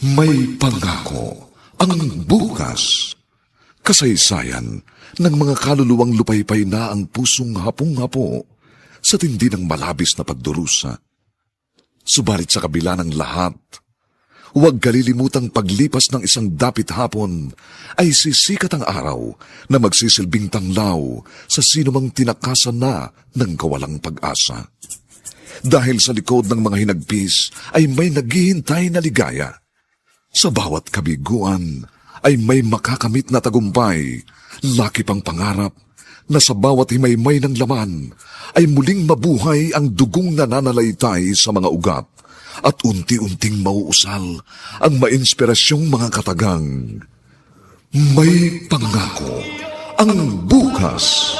May pangako ang bukas. Kasaysayan ng mga kaluluwang lupaypay na ang pusong hapong-hapo sa tindi ng malabis na pagdurusa. Subalit sa kabila ng lahat, huwag kalilimutang paglipas ng isang dapit hapon ay sisikat ang araw na magsisilbing tanglaw sa sinumang tinakasan na ng kawalang pag-asa. Dahil sa likod ng mga hinagpis ay may naghihintay na ligaya. Sa bawat kabiguan ay may makakamit na tagumpay, laki pang pangarap na sa bawat himaymay ng laman ay muling mabuhay ang dugong nananalaytay sa mga ugat at unti-unting mauusal ang mainspirasyong mga katagang. May pangako ang bukas.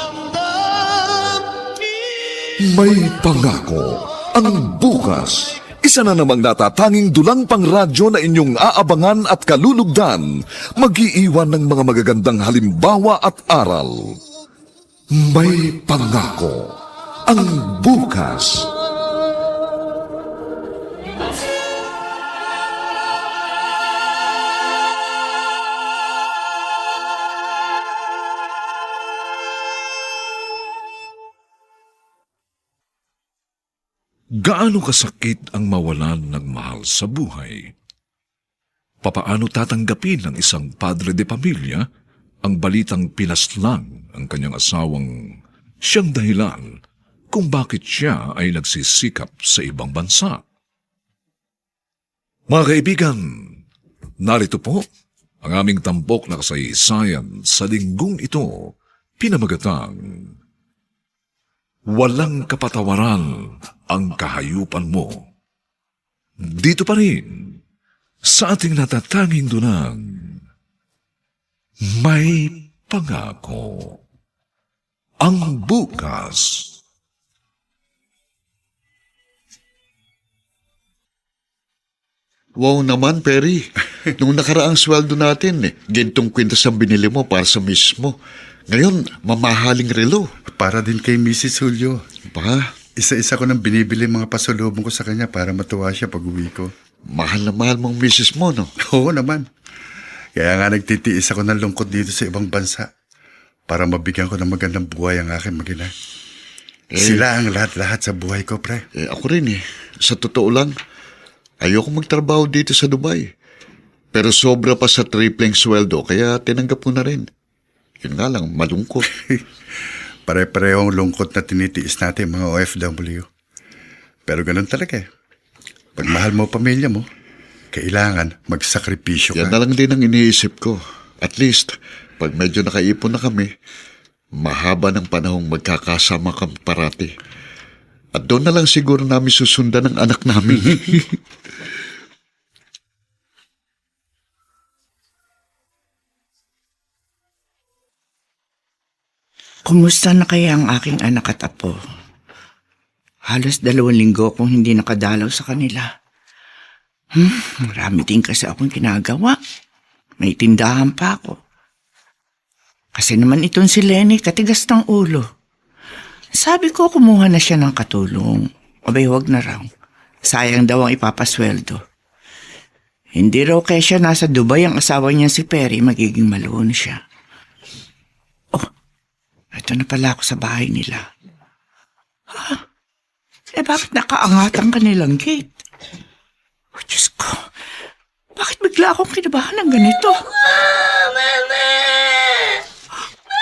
May pangako ang bukas. Isa na namang natatanging dulang pang radyo na inyong aabangan at kalulugdan, mag-iiwan ng mga magagandang halimbawa at aral. May pangako ang bukas. Gaano kasakit ang mawalan ng mahal sa buhay? Papaano tatanggapin ng isang padre de pamilya ang balitang pinaslang ang kanyang asawang siyang dahilan kung bakit siya ay nagsisikap sa ibang bansa? Mga kaibigan, narito po ang aming tampok na kasaysayan sa linggong ito, pinamagatang Walang kapatawaran ang kahayupan mo. Dito pa rin, sa ating natatanging dunang, may pangako ang bukas. Wow naman, Perry. Nung nakaraang sweldo natin, gintong kwintas ang binili mo para sa mismo. Ngayon, mamahaling relo. Para din kay Mrs. Julio. Pa, Isa-isa ko nang binibili mga pasulubong ko sa kanya para matuwa siya pag uwi ko. mahal na mahal mong misis mo, no? Oo naman. Kaya nga nagtitiis ako ng lungkot dito sa ibang bansa para mabigyan ko ng magandang buhay ang aking mag-ina. Sila ang lahat-lahat sa buhay ko, pre. Ako rin eh. Sa totoo lang, ayoko magtrabaho dito sa Dubai. Pero sobra pa sa tripleng sweldo, kaya tinanggap ko na rin. Yun nga lang, malungkot. Pare-parehong lungkot na tinitiis natin mga OFW. Pero ganun talaga eh. Pag mahal mo pamilya mo, kailangan magsakripisyo ka. Yan na lang din ang iniisip ko. At least, pag medyo nakaipon na kami, mahaba ng panahong magkakasama kami parati. At doon na lang siguro namin susundan ang anak namin. Kumusta na kaya ang aking anak at apo? Halos 2 linggo akong hindi nakadalaw sa kanila. Marami din kasi akong ginagawa. May tindahan pa ako. Kasi naman itong si Lenny, katigas ng ulo. Sabi ko kumuha na siya ng katulong. Abay, huwag na raw. Sayang daw ang ipapasweldo. Hindi raw kaya siya nasa Dubai ang asawa niya si Perry, magiging maluon siya. Ito na pala ako sa bahay nila. Bakit nakaangat ang kanilang gate? Oh, Diyos ko. Bakit bigla akong kinabahan ng ganito? Mama!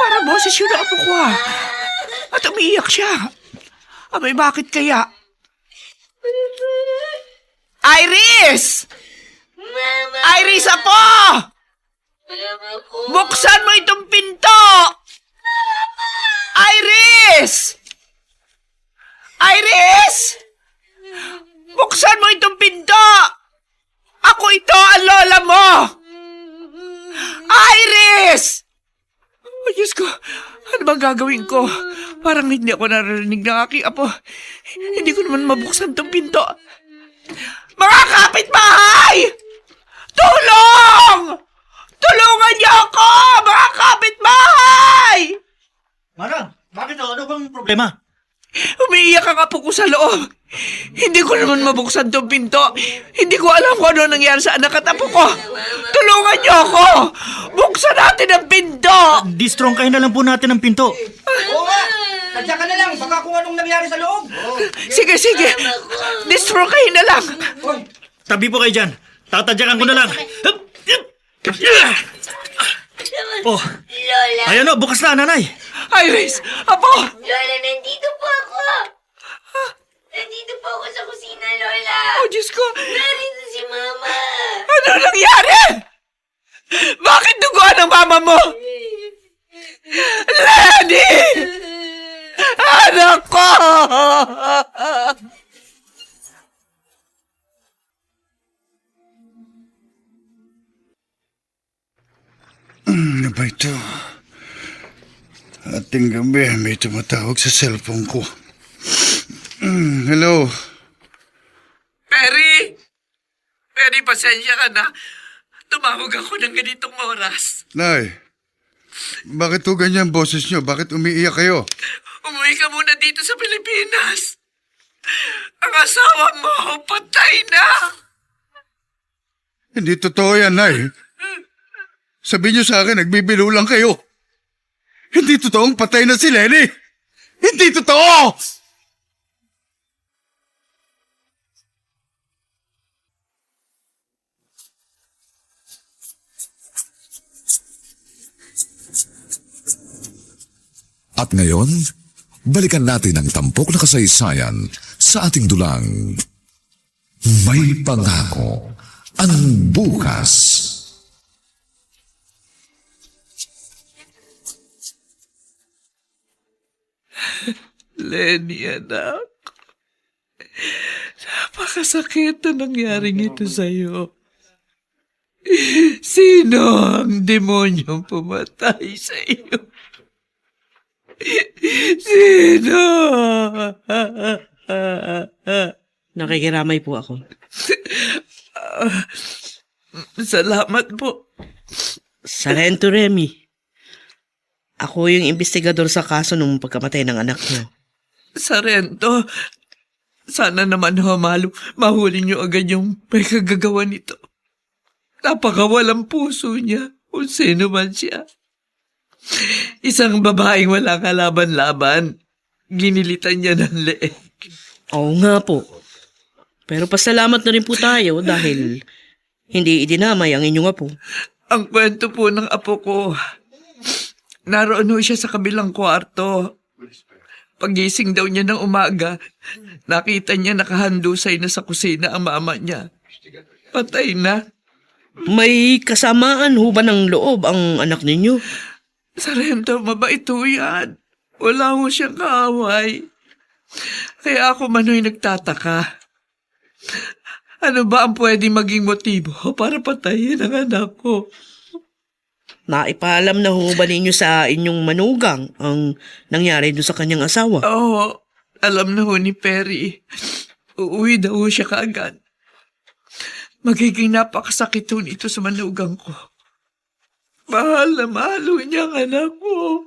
Para boses yun ang apo ko At umiiyak siya. Abay, bakit kaya? Iris! Mama! Iris, apo! Buksan mo itong pinto! Iris! Iris! Buksan mo itong pinto! Ako ito, ang lola mo! Iris! Oh, Diyos ko, ano bang gagawin ko? Parang hindi ako narinig ng aking apo. Hindi ko naman mabuksan itong pinto. Mga kapitbahay! Tulong! Tulungan niyo ako, mga kapitbahay! Manang, bakit? Ano bang problema? Umiiyak ang apo ko sa loob. Hindi ko naman mabuksan tong pinto. Hindi ko alam kung ano nangyari sa anak at apo ko. Tulungan niyo ako! Buksan natin ang pinto! Distrong kayo na lang po natin ang pinto. Oo nga! Sadya ka na lang, baka kung anong nangyari sa loob. Sige, sige. Distro kayo na lang. Tabi po kayo dyan. Tatadyakan ko na lang. Oh, Lola! ayan o, bukas na, nanay. Iris! Apo! Lola, nandito po ako! Nandito po ako sa kusina, Lola! Oh, Diyos ko! Narito si Mama! Ano nangyari? Bakit duguan ang mama mo? Lenny! Anak ko! Ano ba ito? Ating gabi, may tumatawag sa cellphone ko. Hello? Perry! Perry, pasensya ka na. Tumawag ako ng ganitong oras. Nay, bakit to ganyan boses nyo? Bakit umiiyak kayo? Umuwi ka muna dito sa Pilipinas. Ang asawa mo, patay na. Hindi totoo yan, Nay. Sabihin nyo sa akin, nagbibiro lang kayo. Hindi totoong patay na si Lenny. Hindi totoo! At ngayon, balikan natin ang tampok na kasaysayan sa ating dulang. May pangako ang bukas. Lenny, anak. Napakasakit na nangyaring ito sa'yo. Sino ang demonyong pumatay sa iyo? Sino? Nakikiramay po ako. Salamat po. Sargento Remy. Ako yung investigador sa kaso nung pagkamatay ng anak niyo. Sarento, sana naman mahuli niyo agad yung may kagagawa nito. Napakawalang puso niya kung sino man siya. Isang babaeng walang kalaban-laban. Ginilitan niya ng leeg. Oo nga po. Pero pasalamat na rin po tayo dahil hindi idinamay ang inyong apo. Ang kwento po ng apo ko, naroon ho siya sa kabilang kwarto. Pagising daw niya ng umaga, nakita niya nakahandusay na sa kusina ang mama niya. Patay na. May kasamaan ho ba ng loob ang anak ninyo? Sarento, mabait ho yan. Wala ho siyang kaaway. Kaya ako man ho'y nagtataka. Ano ba ang pwede maging motibo para patayin ang anak ko? Naipaalam na ho ba ninyo sa inyong manugang ang nangyari doon sa kanyang asawa? Oo, alam na ho ni Perry. Uuwi daw ho siya kaagad. Magiging napakasakit ho nito sa manugang ko. Mahal na mahal ho niya ang anak ko.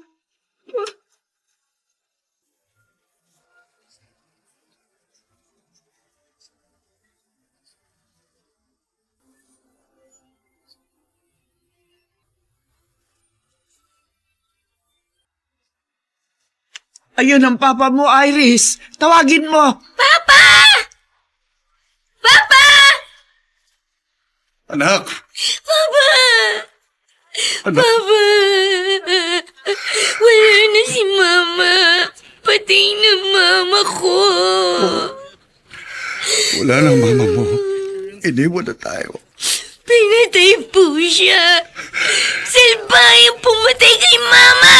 Ayun ang papa mo, Iris. Tawagin mo. Papa! Papa! Anak! Papa! Anak! Papa! Wala na si Mama. Patay na Mama ko. Wala na mama mo. Iniwan na tayo. Pinatay po siya. Salbayang pumatay kay Mama.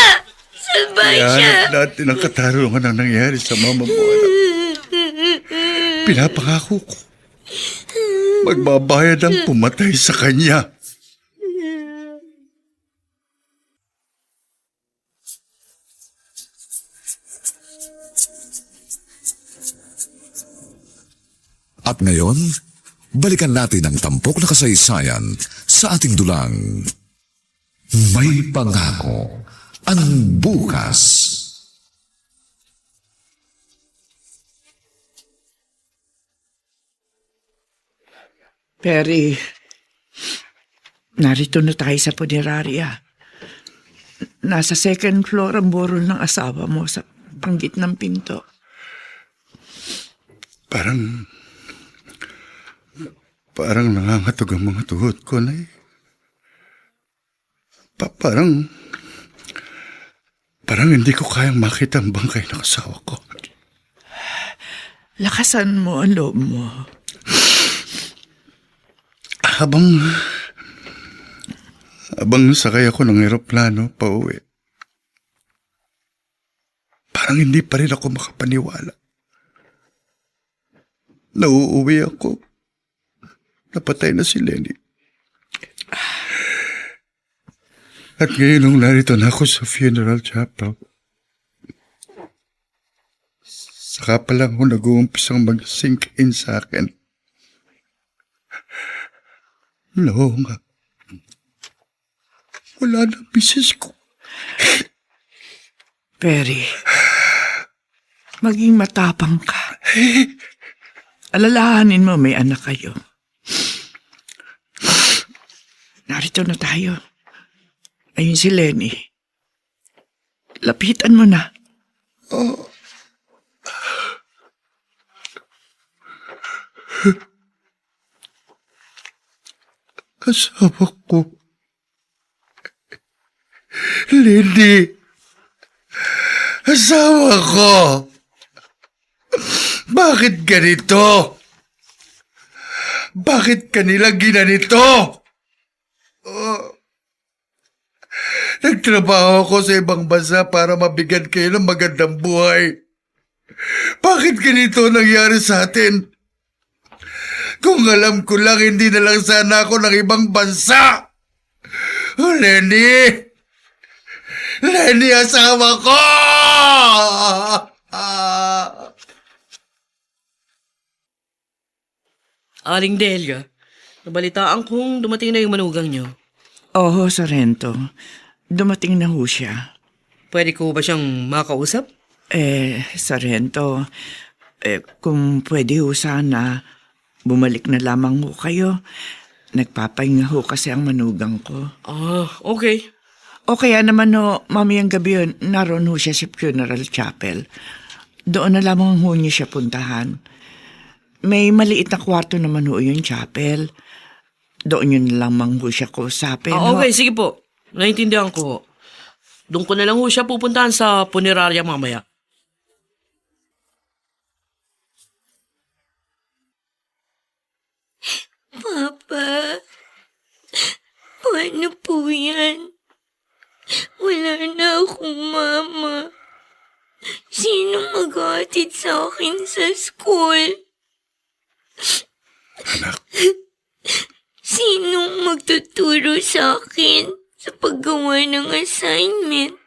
Salbay siya. Yan natin ang katarungan ang nangyari sa mama mo, anak. Pinapangako ko. Magbabayad ang pumatay sa kanya. At ngayon, balikan natin ang tampok na kasaysayan sa ating dulang. May pangako ang bukas. Perry, narito na tayo sa punerarya. Nasa second floor ang burol ng asawa mo sa panggit ng pinto. Parang nangangatog ang mga tuhod ko, Nay. Parang hindi ko kayang makita ang bangkay ng asawa ko. Lakasan mo ang loob mo. Habang sakay ako ng eroplano pauwi, parang hindi pa rin ako makapaniwala. Nauuwi ako. Napatay na si Lenny. At ngayon nung narito na ako sa funeral chapel, saka pa lang ako nag-uumpisang mag-sink in sa akin. No nga. Wala na misis ko. Perry, maging matapang ka. Alalahanin mo may anak kayo. Narito na tayo. Ayun si Lenny. Lapitan mo na. Asawa ko. Lenny. Asawa ko. Bakit ganito? Bakit kanila ginanito? Nagtrabaho ako sa ibang bansa para mabigyan kayo ng magandang buhay. Bakit ganito nangyari sa atin? Kung alam ko lang, hindi na lang sana ako ng ibang bansa. Oh, Lenny! Lenny, asawa ko! Aling Delia, nabalitaan kong dumating na yung manugang niyo. Oo, Sorrento. Dumating na ho siya. Pwede ko ba siyang makausap? Sorrento, kung pwede ho sana, bumalik na lamang ho kayo. Nagpapahinga ho kasi ang manugang ko. Ah, okay. O kaya naman ho, mamayang gabi yun, naroon ho siya sa funeral chapel. Doon na lamang ho niya siya puntahan. May maliit na kwarto naman ho yung chapel. Doon yun lamang ho siya kusapin. Okay, sige po. Naintindihan ko. Doon ko na lang ho siya pupuntahan sa punerarya mamaya. Papa, paano po yan? Wala na akong mama. Sino mag-aatid sa akin sa school? Anak, Sinong magtuturo sa akin sa paggawa ng assignment?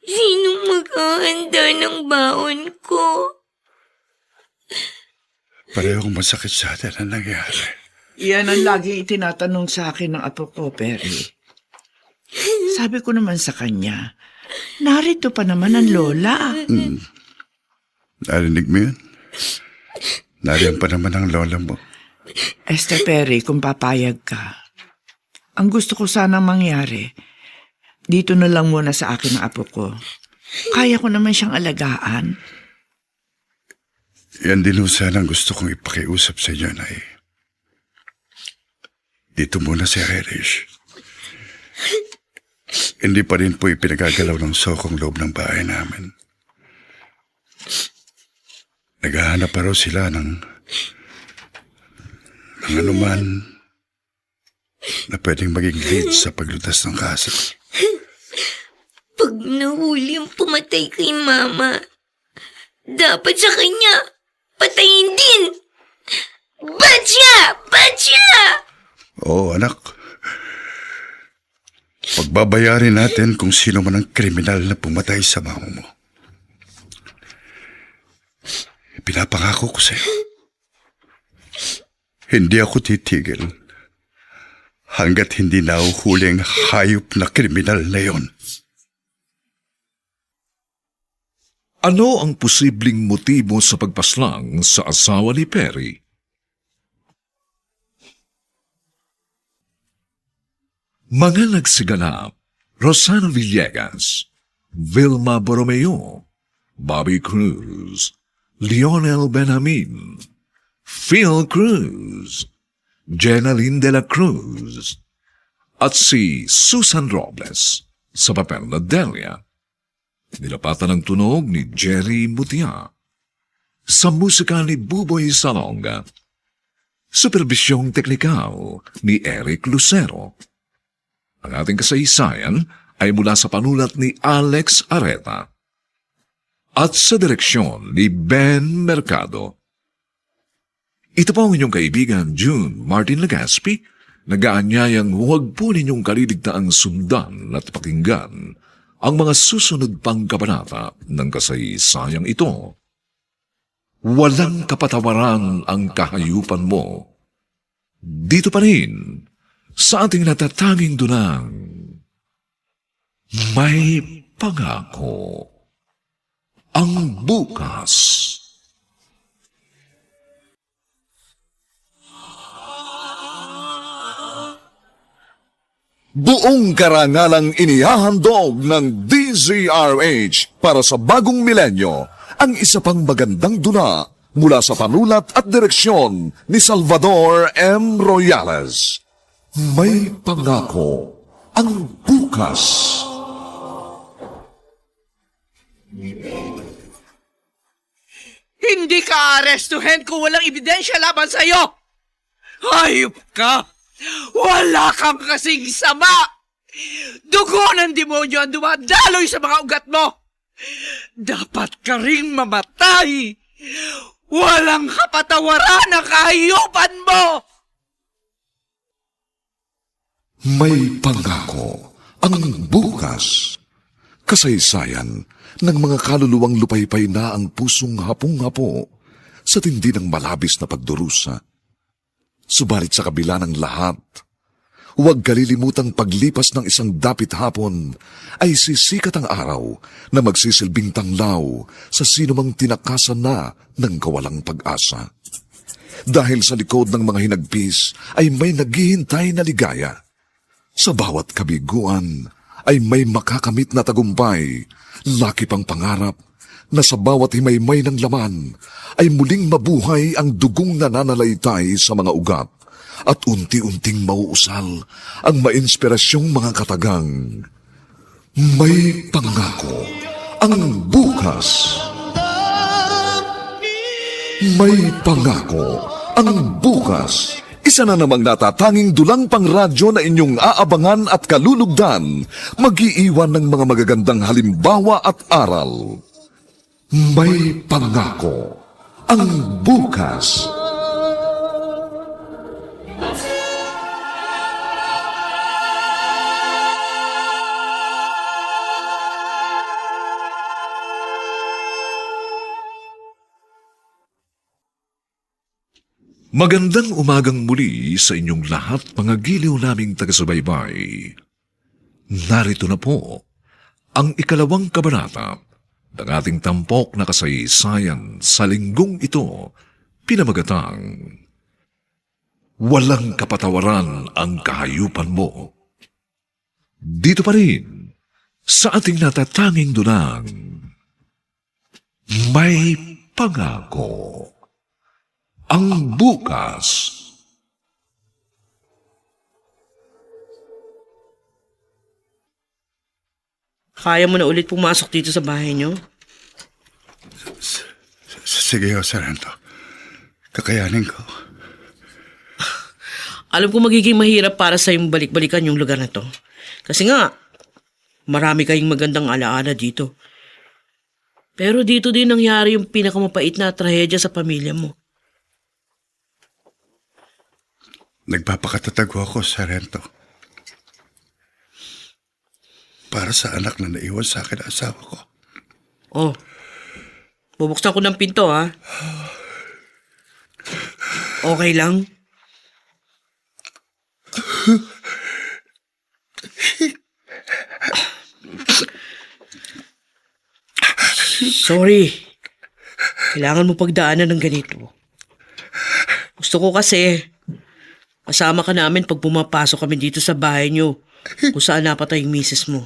Sinong mag-ahanda ng baon ko? parehong masakit sa atin ang nangyari. Yan ang lagi itinatanong sa akin ng apo ko, Perry. Sabi ko naman sa kanya, narito pa naman ang lola. Narinig mo yun? Nariyan pa naman ang lola mo. Esther Perry, kung papayag ka, ang gusto ko sanang mangyari, dito na lang muna sa akin ang apo ko. Kaya ko naman siyang alagaan. Yan din ho sana ang gusto kong ipakiusap sa inyo, Nay. Dito muna si Irish. Hindi pa rin po ipinagagalaw ng sokong loob ng bahay namin. Naghahanap pa raw sila ng anuman na pwedeng maging lead sa paglutas ng kaso. Pag nahuli ang pumatay kay Mama, dapat sa kanya patayin din! Batya! Batya! Oo, anak. Pagbabayarin natin kung sino man ang kriminal na pumatay sa mama mo. Pinapangako ko sa'yo. Hindi ako titigil hanggat hindi nahuhuli ang hayop na kriminal na yon. Ano ang posibleng motibo sa pagpaslang sa asawa ni Perry? Mga nagsiganap, Rosana Villegas, Vilma Borromeo, Bobby Cruz, Lionel Benjamin, Phil Cruz, Jenaline de la Cruz, at si Susan Robles sa papel na Delia. Nilapatan ng tunog ni Jerry Mutia. Sa musika ni Buboy Salonga. Superbisyong teknikal ni Eric Lucero. Ang ating kasaysayan ay mula sa panulat ni Alex Areta at sa direksyon ni Ben Mercado. Ito po ang inyong kaibigan June Martin Legaspi, nag-aanyayang huwag po ninyong kaliligtaang sundan at pakinggan ang mga susunod pang kabanata ng kasaysayang ito. Walang kapatawaran ang kahayupan mo. Dito pa rin, sa ating natatanging dunang, may pangako ang bukas. Buong karangalang inihahandog ng DZRH para sa bagong milenyo ang isa pang magandang duna mula sa panulat at direksyon ni Salvador M. Royales. May pangako ang bukas. Hindi ka arestuhin kung walang ebidensya laban sa'yo! Hayop ka! Wala kang kasing sama! Dugo ng demonyo ang dumadaloy sa mga ugat mo! Dapat ka ring mamatay! Walang kapatawaran ang kahayupan mo! May pangako ang bukas. Kasaysayan ng mga kaluluwang lupaypay na ang pusong hapong-hapo sa tindi ng malabis na pagdurusa. Subalit sa kabila ng lahat, huwag kalilimutang paglipas ng isang dapit hapon ay sisikat ang araw na magsisilbing tanglaw sa sinumang tinakasan na ng kawalang pag-asa. Dahil sa likod ng mga hinagpis ay may naghihintay na ligaya. Sa bawat kabiguan ay may makakamit na tagumpay, laki pang pangarap na sa bawat himaymay ng laman ay muling mabuhay ang dugong nananalaytay sa mga ugat at unti-unting mauusal ang mainspirasyong mga katagang. May pangako ang bukas. May pangako ang bukas. Isa na namang natatanging dulang pang radyo na inyong aabangan at kalulugdan, mag-iiwan ng mga magagandang halimbawa at aral. May pangako ang bukas. Magandang umagang muli sa inyong lahat, mga giliw naming taga-subaybay. Narito na po ang ikalawang kabanata ng ating tampok na kasaysayan sa linggong ito, pinamagatang Walang kapatawaran ang kahayupan mo. Dito pa rin, sa ating natatanging dunang, may pangako ang bukas. Kaya mo na ulit pumasok dito sa bahay niyo? Sige, Sarento. Kakayanin ko. Alam ko magiging mahirap para sa yung balik-balikan yung lugar na to. Kasi nga, marami kayong magandang alaala dito. Pero dito din nangyari yung pinakamapait na trahedya sa pamilya mo. Nagpapakatatago ako, Sarento. Para sa anak na naiwan sa akin ang asawa ko. Oh, bubuksan ko ng pinto, ha? Okay lang? Sorry. Kailangan mo pagdaanan ng ganito. Gusto ko kasi Kasama ka namin pag pumapasok kami dito sa bahay niyo kung saan napatay yung misis mo.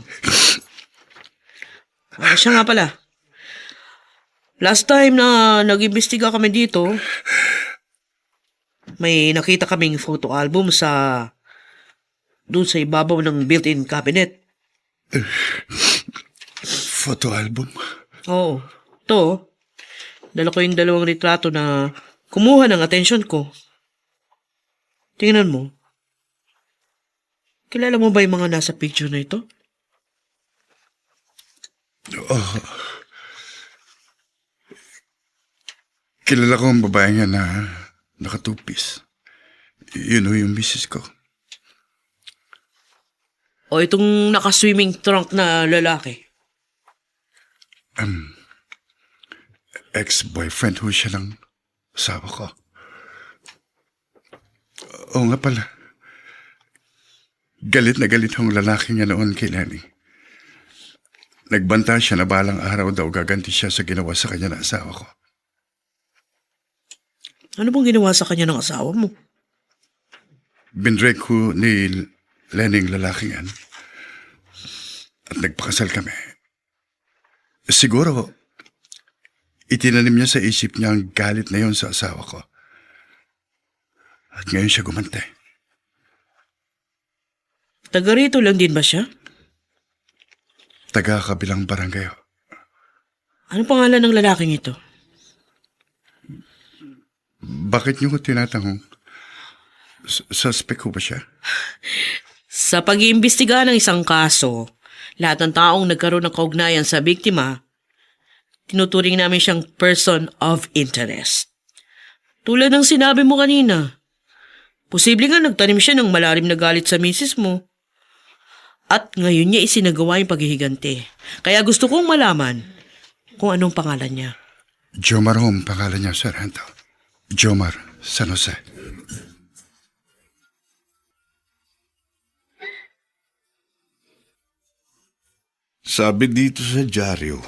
Siya nga pala. Last time na nag-imbestiga kami dito, may nakita kaming photo album doon sa ibabaw ng built-in cabinet. Photo album. Oo. Ito, dala ko yung 2 retrato na kumuha ng atensyon ko. Tingnan mo. Kilala mo ba yung mga nasa picture na ito? Kilala ko ang babae nga na nakatupis. Yun ho yung misis ko. O itong naka-swimming trunk na lalaki? Ex-boyfriend ho siya ng asawa ko. Oo nga pala. Galit na galit ang lalaki niya noon kay Lenny. Nagbanta siya na balang araw daw gaganti siya sa ginawa sa kanya ng asawa ko. Ano bang ginawa sa kanya ng asawa mo? Binrek ko ni Lenny ang lalaki yan. At nagpakasal kami. Siguro, itinanim niya sa isip niya ang galit na yon sa asawa ko. At ngayon siya gumante. Taga rito lang din ba siya? Taga kabilang barangay ho. Ano pangalan ng lalaking ito? Bakit niyo ko tinatanong? Suspect ko ba siya? Sa pag-iimbestiga ng isang kaso, lahat ng taong nagkaroon ng kaugnayan sa biktima, tinuturing namin siyang person of interest. Tulad ng sinabi mo kanina, posible nga nagtanim siya ng malalim na galit sa misis mo. At ngayon niya isinagawa yung paghihiganti. Kaya gusto kong malaman kung anong pangalan niya. Jomar ho ang pangalan niya, Sargento. Jomar San Jose. Sabi dito sa dyaryo,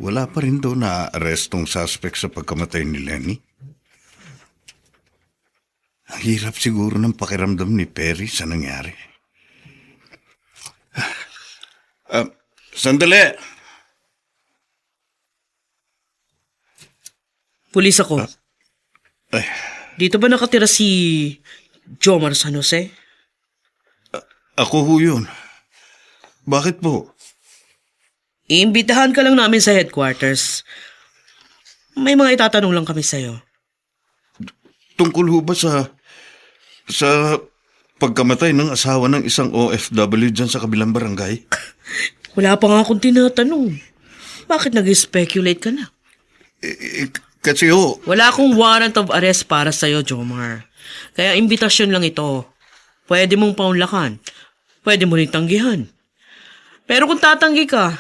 wala pa rin daw na-arrestong suspect sa pagkamatay ni Lenny. Ang hirap siguro ng pakiramdam ni Perry sa nangyari. Sandali! Pulis ako. Ay, Dito ba nakatira si Jomar San Jose? ako ho yun. Bakit po? Iimbitahan ka lang namin sa headquarters. May mga itatanong lang kami sa'yo. Tungkol ho ba sa pagkamatay ng asawa ng isang OFW dyan sa kabilang barangay? Wala pa nga akong tinatanong. Bakit nag-speculate ka na? Kasi ho, Wala akong warrant of arrest para sa'yo, Jomar. Kaya imbitasyon lang ito. Pwede mong paunlakan. Pwede mo rin tanggihan. Pero kung tatanggi ka,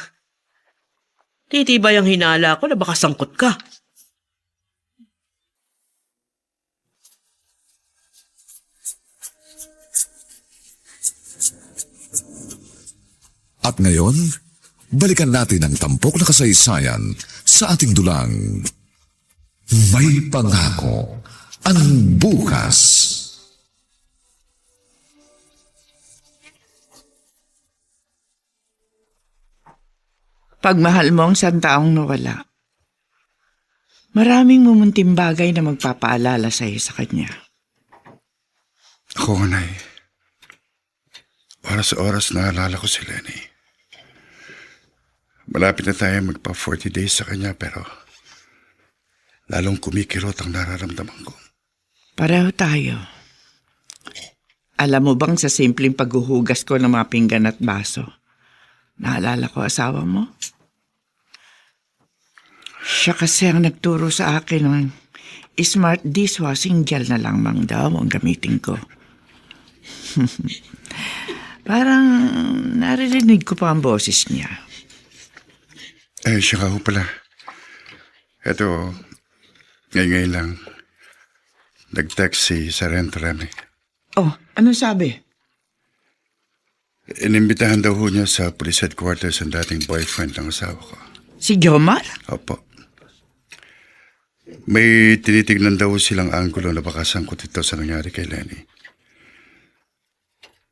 titibay ang hinala ko na baka sangkot ka. At ngayon, balikan natin ang tampok na kasaysayan sa ating dulang. May pangako ang bukas. Pagmahal mo ang isang taong nawala, maraming mumunting bagay na magpapaalala sa iyo sa kanya. Ako, Nay. Oras-oras naalala ko si Lenny. Malapit na tayo magpa 40 days sa kanya pero lalong kumikirot ang nararamdaman ko. Pareho tayo. Alam mo bang sa simpleng paghuhugas ko ng mga pinggan at baso, naalala ko asawa mo? Siya kasi ang nagturo sa akin ng smart dishwashing gel na lang mang daw ang gamitin ko. Parang naririnig ko pa ang boses niya. Siya ka ho pala. Eto, ngayon lang, nag-text si Sargento Remy. Oh, ano sabi? Inimbitahan daw ho niya sa police headquarters ang dating boyfriend ng asawa ko. Si Jomar? Opo. May tinitignan daw silang anggulo na baka sangkot ito sa nangyari kay Lenny.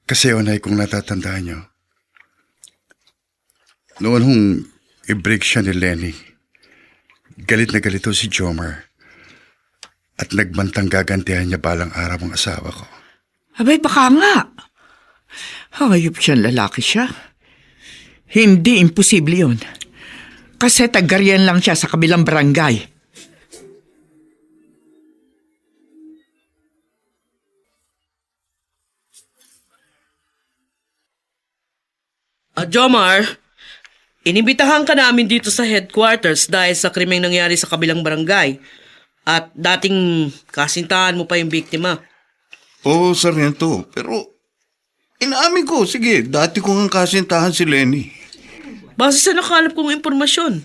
Kasi onay kung natatandaan nyo, noon hong i-break siya ni Lenny, galit na galito si Jomar at nagbantang gagantihan niya balang araw ang asawa ko. Abay, baka nga. Hayop siyang lalaki siya. Hindi imposible yun. Kasi taga-riyan lang siya sa kabilang barangay. Jomar, inibitahan ka namin dito sa headquarters dahil sa krimeng nangyari sa kabilang barangay. At dating kasintahan mo pa yung biktima. Oo, Sargento. Pero inaamin ko, sige, dati ko ang kasintahan si Lenny. Base sa nakalap kong impormasyon,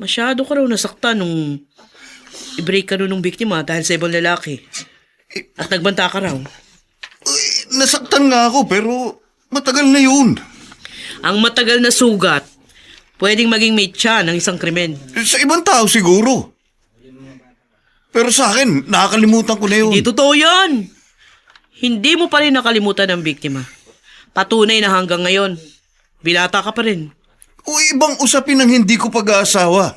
masyado ka raw nasaktan nung i-break ka nun ng biktima dahil sa ibang lalaki. At nagbanta ka raw. Nasaktan nga ako, pero matagal na yun. Ang matagal na sugat, pwedeng maging mitya ng isang krimen. Sa ibang tao siguro. Pero sa akin, nakakalimutan ko na yun. Hindi totoo yan. Hindi mo pa rin nakalimutan ang biktima. Patunay na hanggang ngayon, binata ka pa rin. O ibang usapin ang hindi ko pag-aasawa.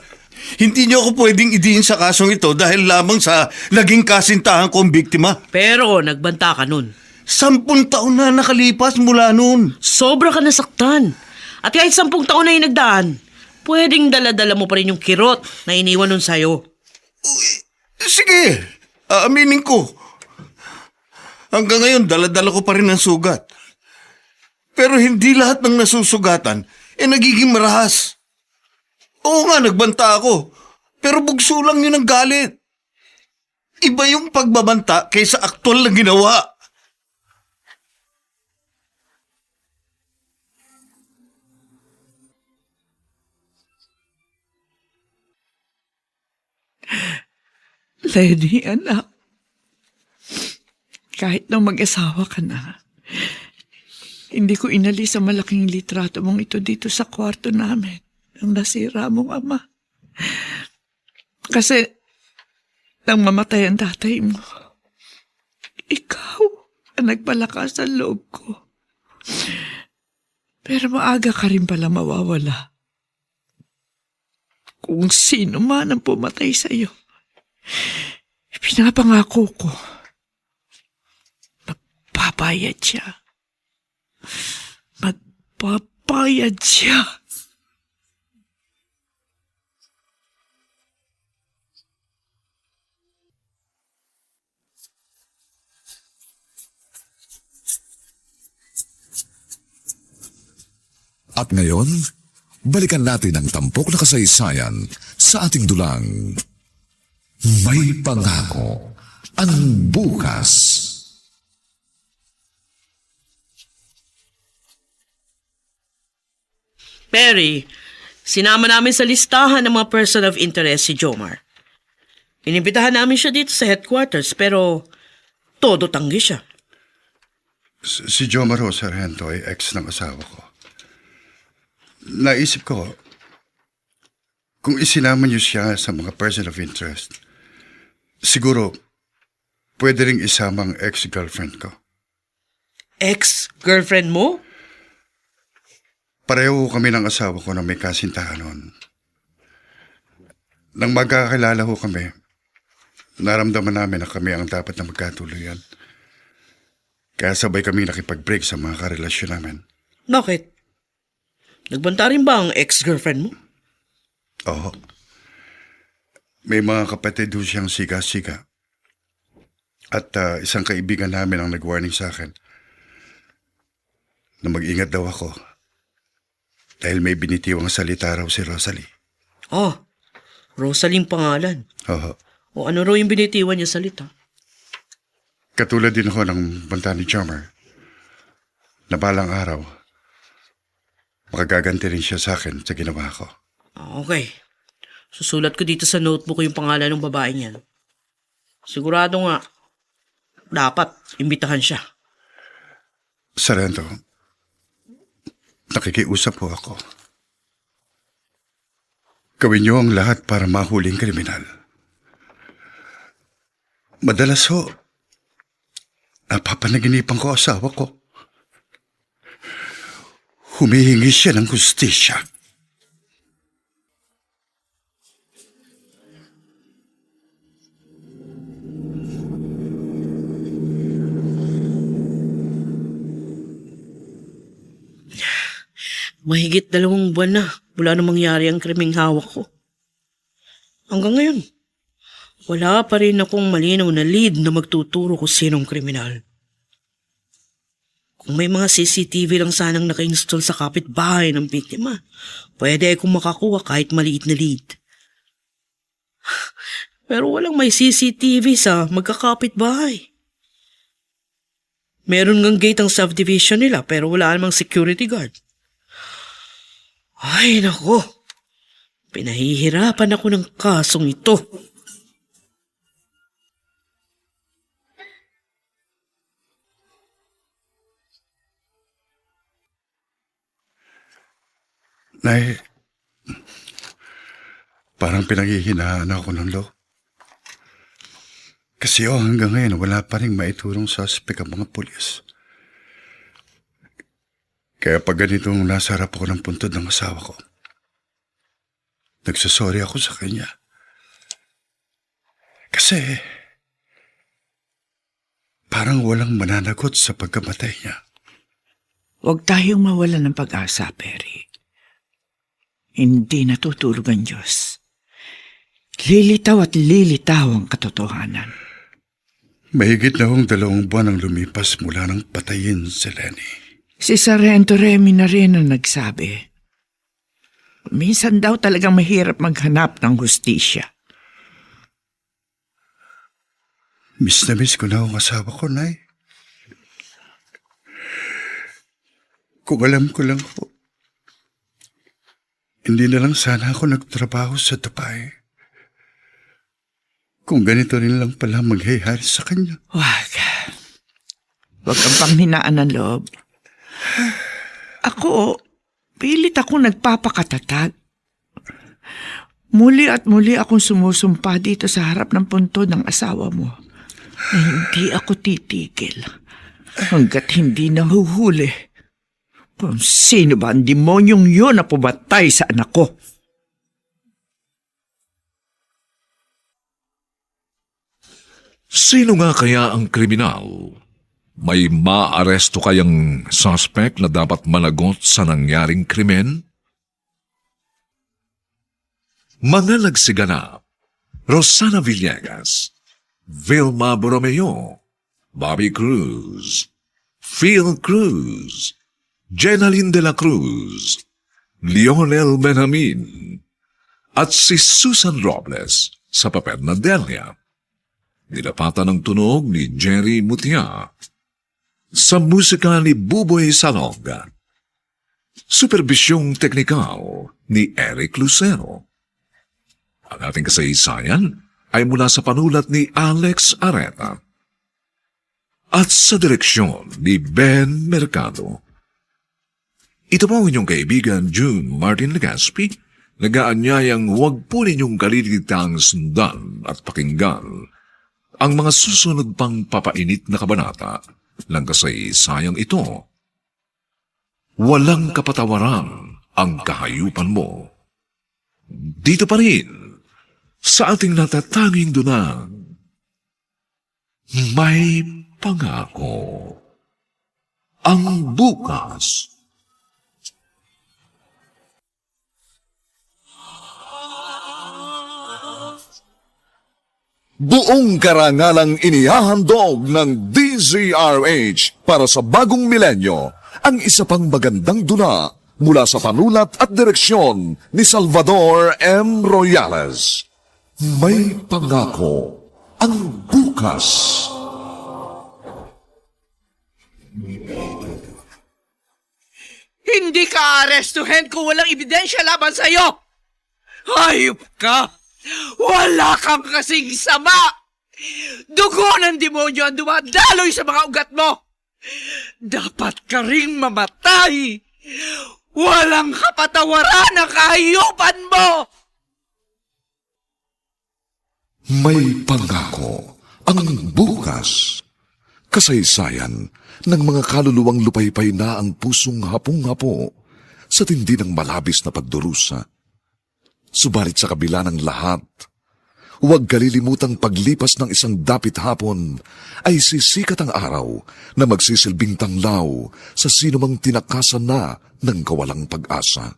Hindi niyo ako pwedeng idiin sa kasong ito dahil lamang sa naging kasintahan kong biktima. Pero nagbanta ka nun. 10 taon na nakalipas mula noon. Sobra ka nasaktan. At kahit 10 taon na yung nagdaan, pwedeng dala-dala mo pa rin yung kirot na iniwan nun sa'yo. Sige, aaminin ko. Hanggang ngayon, dala-dala ko pa rin ang sugat. Pero hindi lahat ng nasusugatan nagiging marahas. Oo nga, nagbanta ako. Pero bugso lang yun ang galit. Iba yung pagbabanta kaysa aktwal na ginawa. Lenny, anak. Kahit na mag-asawa ka na, hindi ko inalis ang malaking litrato mong ito dito sa kwarto namin nang nasira mong ama. Kasi nang mamatay ang tatay mo, ikaw ang nagpalakas sa loob ko. Pero maaga ka rin pala mawawala. Kung sino man ang pumatay sa iyo, pinapangako ko, magbabayad siya. Magbabayad siya. At ngayon, balikan natin ang tampok na kasaysayan sa ating dulang May Pangako ang Bukas. Perry, sinama namin sa listahan ng mga person of interest si Jomar. Inimbitahan namin siya dito sa headquarters pero todo tanggi siya. Si Jomar ho, Sargento, ay ex ng asawa ko. Naisip ko, kung isinama niyo siya sa mga person of interest, siguro pwede ring isama ang ex-girlfriend ko. Ex-girlfriend mo? Pareho kami ng asawa ko na may kasintahan noon. Nang magkakilala ho kami, naramdaman namin na kami ang dapat na magkatuluyan. Kaya sabay kami nakipag-break sa mga karelasyon namin. Bakit? Nagbanta rin ba ang ex-girlfriend mo? Oo. May mga kapatid ho siyang siga-siga. At isang kaibigan namin ang nag-warning sa akin na mag-ingat daw ako dahil may binitiwang salita raw si Rosalie. Oh, Rosalie pangalan. Oo. O ano raw yung binitiwan niya salita? Katulad din ako ng banta ni Jomar na balang araw, makagaganti rin siya sa akin sa ginawa ko. Okay. Susulat ko dito sa notebook yung pangalan ng babae niyan. Sigurado nga, dapat imbitahan siya. Sargento, nakikiusap po ako. Gawin niyo ang lahat para mahuling kriminal. Madalas ho, napapanaginipan ko asawa ko. Humihingi siya ng hustisya. Mahigit 2 buwan na mula nang mangyari ang krimeng hawak ko. Hanggang ngayon, wala pa rin akong malinaw na lead na magtuturo kung sinong kriminal. Kung may mga CCTV lang sanang naka-install sa kapitbahay ng biktima, pwede akong makakuha kahit maliit na lead. Pero walang may CCTV sa magkakapitbahay. Meron ngang gate ang subdivision nila pero wala namang security guard. Ay, nako. Pinahihirapan ako ng kasong ito. Nay, parang pinanghihinaan ako ng loob. Kasi hanggang ngayon wala pa rin maiturong suspect ang mga pulis. Kaya pag ganitong nasa harap ako ng puntod ng asawa ko, nagsasorry ako sa kanya. Kasi parang walang mananagot sa pagkamatay niya. Huwag tayong mawalan ng pag-asa, Perry. Hindi natutulog ang Diyos. Lilitaw at lilitaw ang katotohanan. Mahigit na hong 2 buwan ang lumipas mula nang patayin si Lenny. Si Sargento Remy na rin ang nagsabi. Minsan daw talagang mahirap maghanap ng hustisya. Miss na miss ko na ang asawa ko, Nay. Kung alam ko lang po, hindi na lang sana ako nagtrabaho sa Dubai. Kung ganito rin lang pala maghihari sa kanya. Wag. Huwag kang panghinaan ng loob. Ako, pilit ako nagpapakatatag. Muli at muli akong sumusumpa dito sa harap ng puntod ng asawa mo na hindi ako titigil hanggat hindi nahuhuli kung sino ba ang demonyong yun na pumatay sa anak ko. Sino nga kaya ang kriminal? May maaresto kayang suspect na dapat managot sa nangyaring krimen? Mga nagsiganap: Rosana Villegas, Vilma Borromeo, Bobby Cruz, Phil Cruz, Jenaline de la Cruz, Lionel Benjamin, at si Susan Robles sa papel na Delia. Nilapatan ng tunog ni Jerry Mutia. Sa musika ni Buboy Salonga. Superbisyong teknikal ni Eric Lucero. Ang ating kasaysayan ay mula sa panulat ni Alex Areta. At sa direksyon ni Ben Mercado. Ito po ang inyong kaibigan June Martin Legaspi, nag-aanyayang huwag po ninyong kaliligtang sundan at pakinggan ang mga susunod pang papainit na kabanata ng kasaysayang ito. Walang kapatawaran ang kahayupan mo. Dito pa rin, sa ating natatanging dunang, may pangako. Ang bukas. Buong karangalang inihahandog ng DZRH para sa bagong milenyo ang isa pang magandang dula mula sa panulat at direksyon ni Salvador M. Royales. May pangako ang bukas. Hindi ka arestuhin kung walang ebidensya laban sa'yo! Hayop ka! Wala kang kasing sama! Dugo ng demonyo ang dumadaloy sa mga ugat mo! Dapat ka ring mamatay! Walang kapatawaran ang kahayupan mo! May pangako Ang bukas. Kasaysayan ng mga kaluluwang lupaypay na ang pusong hapong-hapo sa tindi ng malabis na pagdurusa. Subalit sa kabila ng lahat, huwag kalilimutang paglipas ng isang dapit hapon ay sisikat ang araw na magsisilbing tanglaw sa sinumang tinakasan na ng kawalang pag-asa.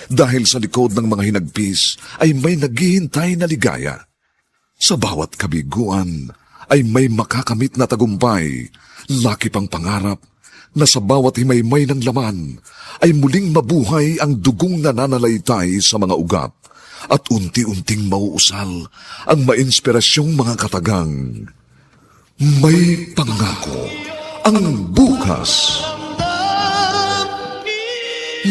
Dahil sa likod ng mga hinagpis ay may naghihintay na ligaya. Sa bawat kabiguan ay may makakamit na tagumpay, laki pang pangarap na sa bawat himaymay ng laman ay muling mabuhay ang dugong nananalaytay sa mga ugat at unti-unting mauusal ang mainspirasyong mga katagang. May pangako ang bukas.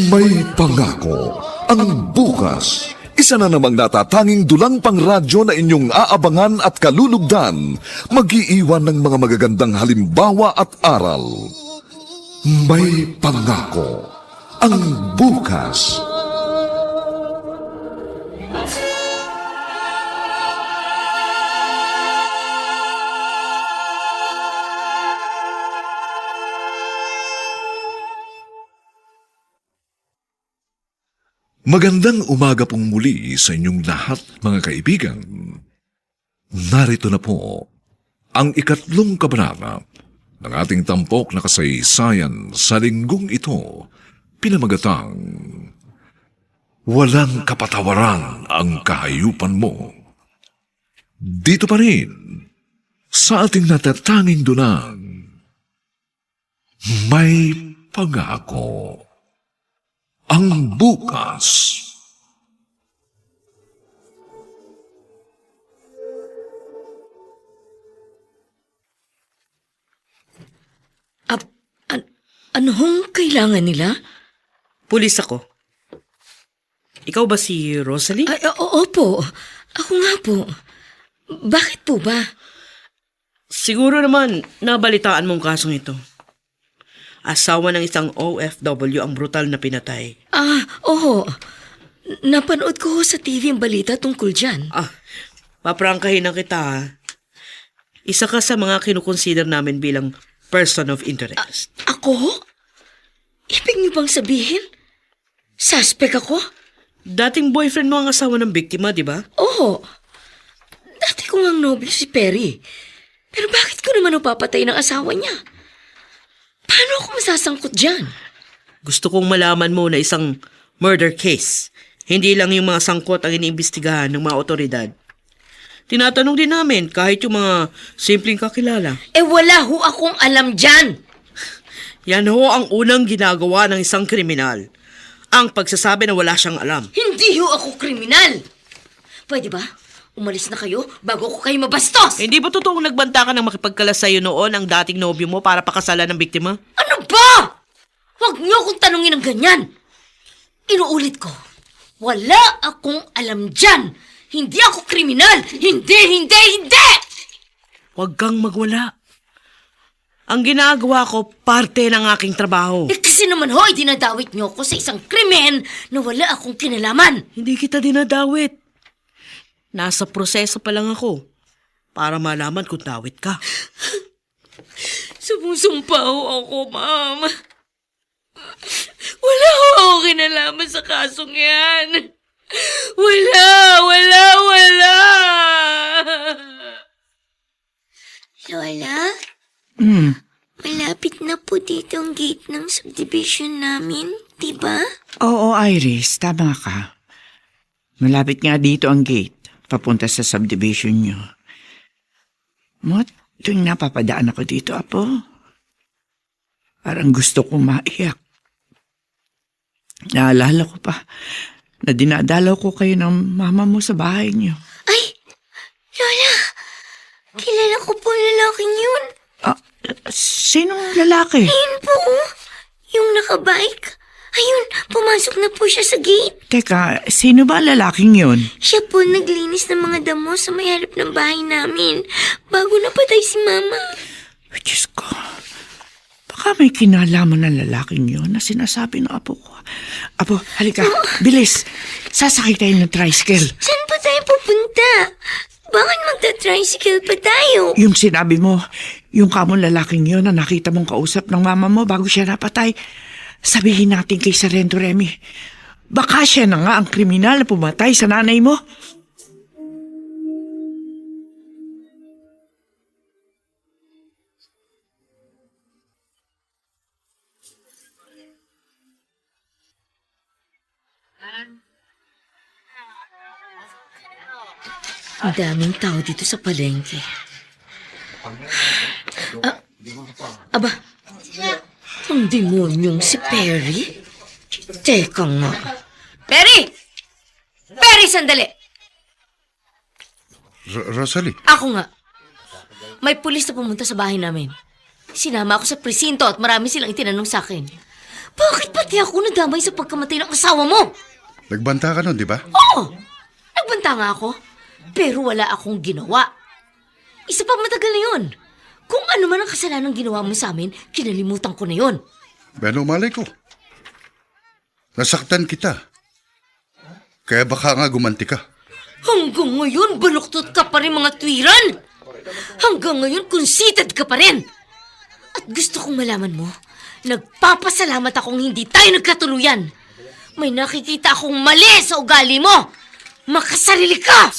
May pangako ang bukas. Isa na namang natatanging dulang pangradyo na inyong aabangan at kalulugdan, mag-iiwan ng mga magagandang halimbawa at aral. May pangako ang bukas. Magandang umaga pong muli sa inyong lahat, mga kaibigan. Narito na po ang 3 kabanata ng ating tampok na kasaysayan sa linggong ito, pinamagatang Walang Kapatawaran ang Kahayupan Mo. Dito pa rin sa ating natatanging dunang May Pangako ang bukas. Ano hong kailangan nila? Pulis ako. Ikaw ba si Rosalie? Opo. Ako nga po. Bakit po ba? Siguro naman nabalitaan mong kasong ito. Asawa ng isang OFW ang brutal na pinatay. Oo. Napanood ko sa TV ang balita tungkol dyan. Paprangkahin na kita ha. Isa ka sa mga kinukonsider namin bilang person of interest. Ako? Ibig niyo bang sabihin? Suspect ako? Dating boyfriend mo ang asawa ng biktima, di ba? Oo. Dati ko ngang nobel si Perry. Pero bakit ko naman napapatay ng asawa niya? Paano ako masasangkot dyan? Gusto kong malaman mo na isang murder case. Hindi lang yung mga sangkot ang iniimbestigahan ng mga otoridad. Tinatanong din namin kahit yung mga simpleng kakilala. Wala ho akong alam dyan. Yan ho ang unang ginagawa ng isang kriminal. Ang pagsasabi na wala siyang alam. Hindi ho ako kriminal. Pwede ba? Umalis na kayo bago ko kayo mabastos. Hindi ba totoong nagbanta ka ng makipagkalas sa'yo noon ang dating nobyo mo para pakasalan ng biktima? Ano ba? Huwag niyo akong tanungin ng ganyan. Inuulit ko. Wala akong alam dyan. Hindi ako kriminal. Hindi! Huwag kang magwala. Ang ginagawa ko, parte ng aking trabaho. Kasi naman ho, dinadawit niyo ako sa isang krimen na wala akong kinalaman. Hindi kita dinadawit. Nasa proseso pa lang ako para malaman kung dawit ka. Sumusumpa ho ako, ma'am. Wala ho ako kinalaman sa kasong yan. Wala! Lola? Malapit na po dito ang gate ng subdivision namin, diba? Oo, Iris, tama ka. Malapit nga dito ang gate, papunta sa subdivision nyo. Mot, tuwing napapadaan ako dito, Apo, parang gusto kong maiyak. Naalala ko pa na dinadalaw ko kayo ng mama mo sa bahay niyo. Ay! Lola! Kilala ko po ang lalaking yun. Sinong lalaki? Ayun po, yung nakabike. Ayun, pumasok na po siya sa gate. Teka, sino ba lalaking yun? Siya po naglinis ng mga damo sa may harap ng bahay namin bago napatay si Mama. Diyos ko, baka may kinalaman ng lalaking yun na sinasabi ng apo ko. Apo, halika, bilis. Sasakay tayo ng tricycle. Saan po tayo pupunta? Bakit magta-tricycle pa tayo? Yung sinabi mo, yung kamong lalaking yun na nakita mong kausap ng mama mo bago siya napatay, sabihin natin kay Sargento Remy, baka siya na nga ang kriminal na pumatay sa nanay mo. Ang daming tao dito sa palengke. Aba, ang demonyong si Perry? Teka nga. Perry! Perry, sandali! Rosalie, Ako nga. May pulis na pumunta sa bahay namin. Sinama ako sa presinto at marami silang itinanong sa akin. Bakit pati ako nadamay sa pagkamatay ng asawa mo? nagbanta ka nun, di ba? Oo! Nagbanta nga ako. Pero wala akong ginawa. Isa pa matagal na yun. Kung ano man ang kasalanan ginawa mo sa amin, kinalimutan ko na yun. Pero malay ko. Nasaktan kita. Kaya baka nga gumanti ka. Hanggang ngayon, baluktot ka pa rin mga tuwiran. Hanggang ngayon, conceited ka pa rin. At gusto kong malaman mo, nagpapasalamat akong hindi tayo nagkatuluyan. May nakikita akong mali sa ugali mo. Makasarili ka!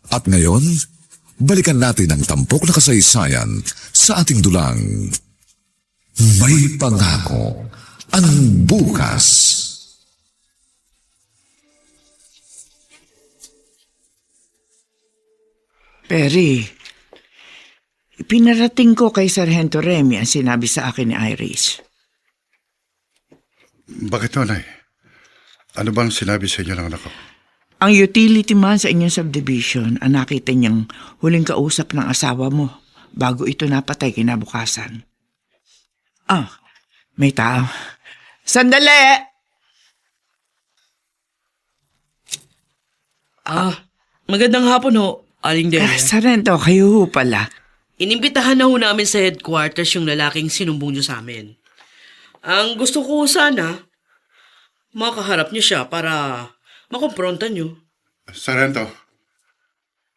At ngayon, balikan natin ang tampok na kasaysayan sa ating dulang. May pangako ang bukas. Perry, ipinarating ko kay Sargento Remy ang sinabi sa akin ni Iris. Bakit no, Nay? Ano bang sinabi sa inyo ng anak ko? Ang utility man sa inyong subdivision ang nakita niyang huling kausap ng asawa mo bago ito napatay kinabukasan. Ah, may tao. Sandali! Magandang hapon ho, Aling Delia. Sargento, kayo ho pala. Inimbitahan na ho namin sa headquarters yung lalaking sinumbong niyo sa amin. Ang gusto ko sana, makaharap niyo siya para makumprontan niyo. Sarento,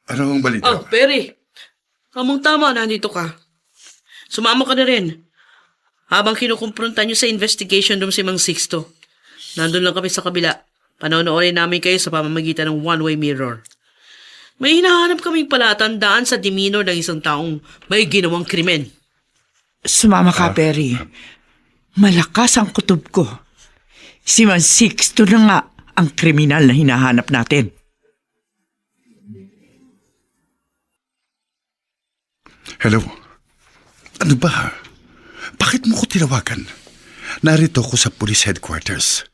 ano ang balita? Oh, Perry. Kamong tama, nandito ka. Sumama ka na rin. Habang kinukumprontan niyo sa investigation room si Mang Sixto. Nandun lang kami sa kabila. Panonoodin namin kayo sa pamamagitan ng one-way mirror. May hinahanap kaming palatandaan sa demeanor ng isang taong may ginawang krimen. Sumama ka, Perry. Malakas ang kutob ko. Si Man Sixto na nga ang kriminal na hinahanap natin. Hello? Ano ba? Bakit mo ko tinawagan? Narito ko sa police headquarters.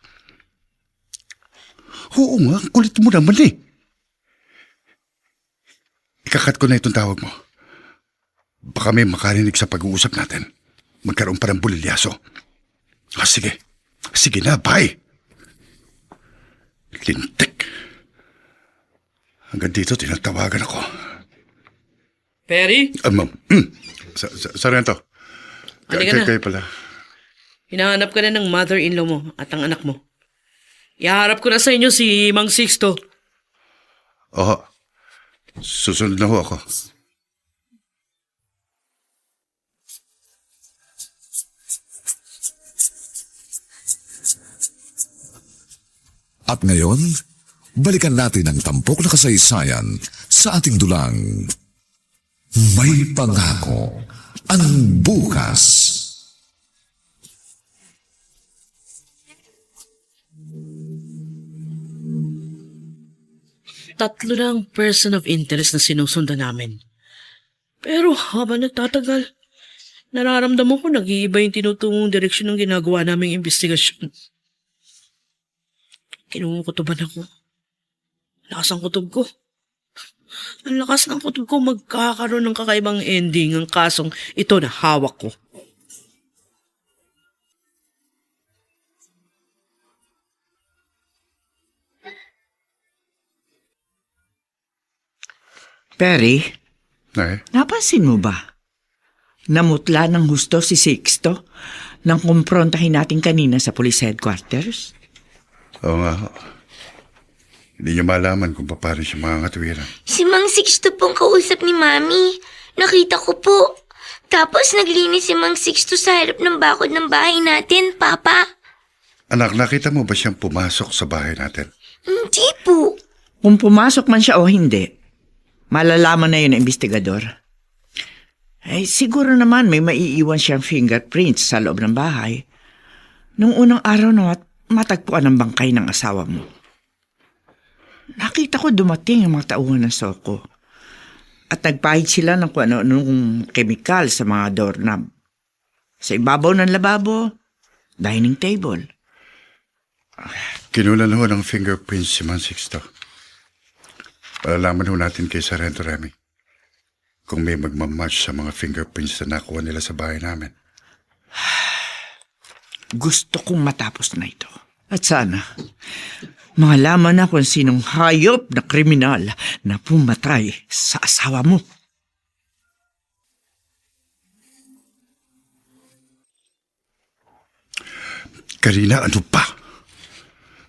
Oo nga, ang kulit mo naman eh. Ikakat ko na itong tawag mo. Baka may makarinig sa pag-uusap natin. Magkaroon pa ng bulilyaso. Sige. Sige na, bye. Lintik. Hanggang dito tinatawagan ako. Perry? Sargento. Halika na. Kayo pala. Hinahanap ka na ng mother-in-law mo at ang anak mo. Iharap ko na sa inyo si Mang Sixto. Oo. Susunod na ho ako. At ngayon, balikan natin ang tampok na kasaysayan sa ating dulang. May pangako ang bukas. Tatlo na ang person of interest na sinusundan namin. Pero habang nagtatagal, nararamdaman ko nag-iiba yung tinutungong direksyon ng ginagawa naming investigasyon. Kinumukutuban ako. Lakas ang kutob ko. Ang lakas ng kutob ko magkakaroon ng kakaibang ending ang kasong ito na hawak ko. Perry, Nay? napansin mo ba? Namutla ng husto si Sixto nang kumprontahin natin kanina sa police headquarters. Oo nga ho. Hindi niyo malaman kung paano siya mga katwiran. Si Mang Sixto pong kausap ni Mami. Nakita ko po. Tapos naglinis si Mang Sixto sa harap ng bakod ng bahay natin, Papa. Anak, nakita mo ba siyang pumasok sa bahay natin? Hindi po. Kung pumasok man siya o hindi, malalaman na yun ng investigador. Eh, siguro naman may maiiwan siyang fingerprints sa loob ng bahay. Nung unang araw na matagpuan ang bangkay ng asawa mo. Nakita ko dumating ang mga tauhan ng Soko. At nagpahid sila ng kung ano-anong kemikal sa mga doorknob. Sa ibabaw ng lababo, dining table. Kinulan ho ng fingerprints si Man Sixto. Palalaman ho natin kay Sargento Remy kung may magmamatch sa mga fingerprints na nakuha nila sa bahay namin. Gusto kong matapos na ito. At sana, malaman na kung sinong hayop na kriminal na pumatay sa asawa mo. Karina, ano pa?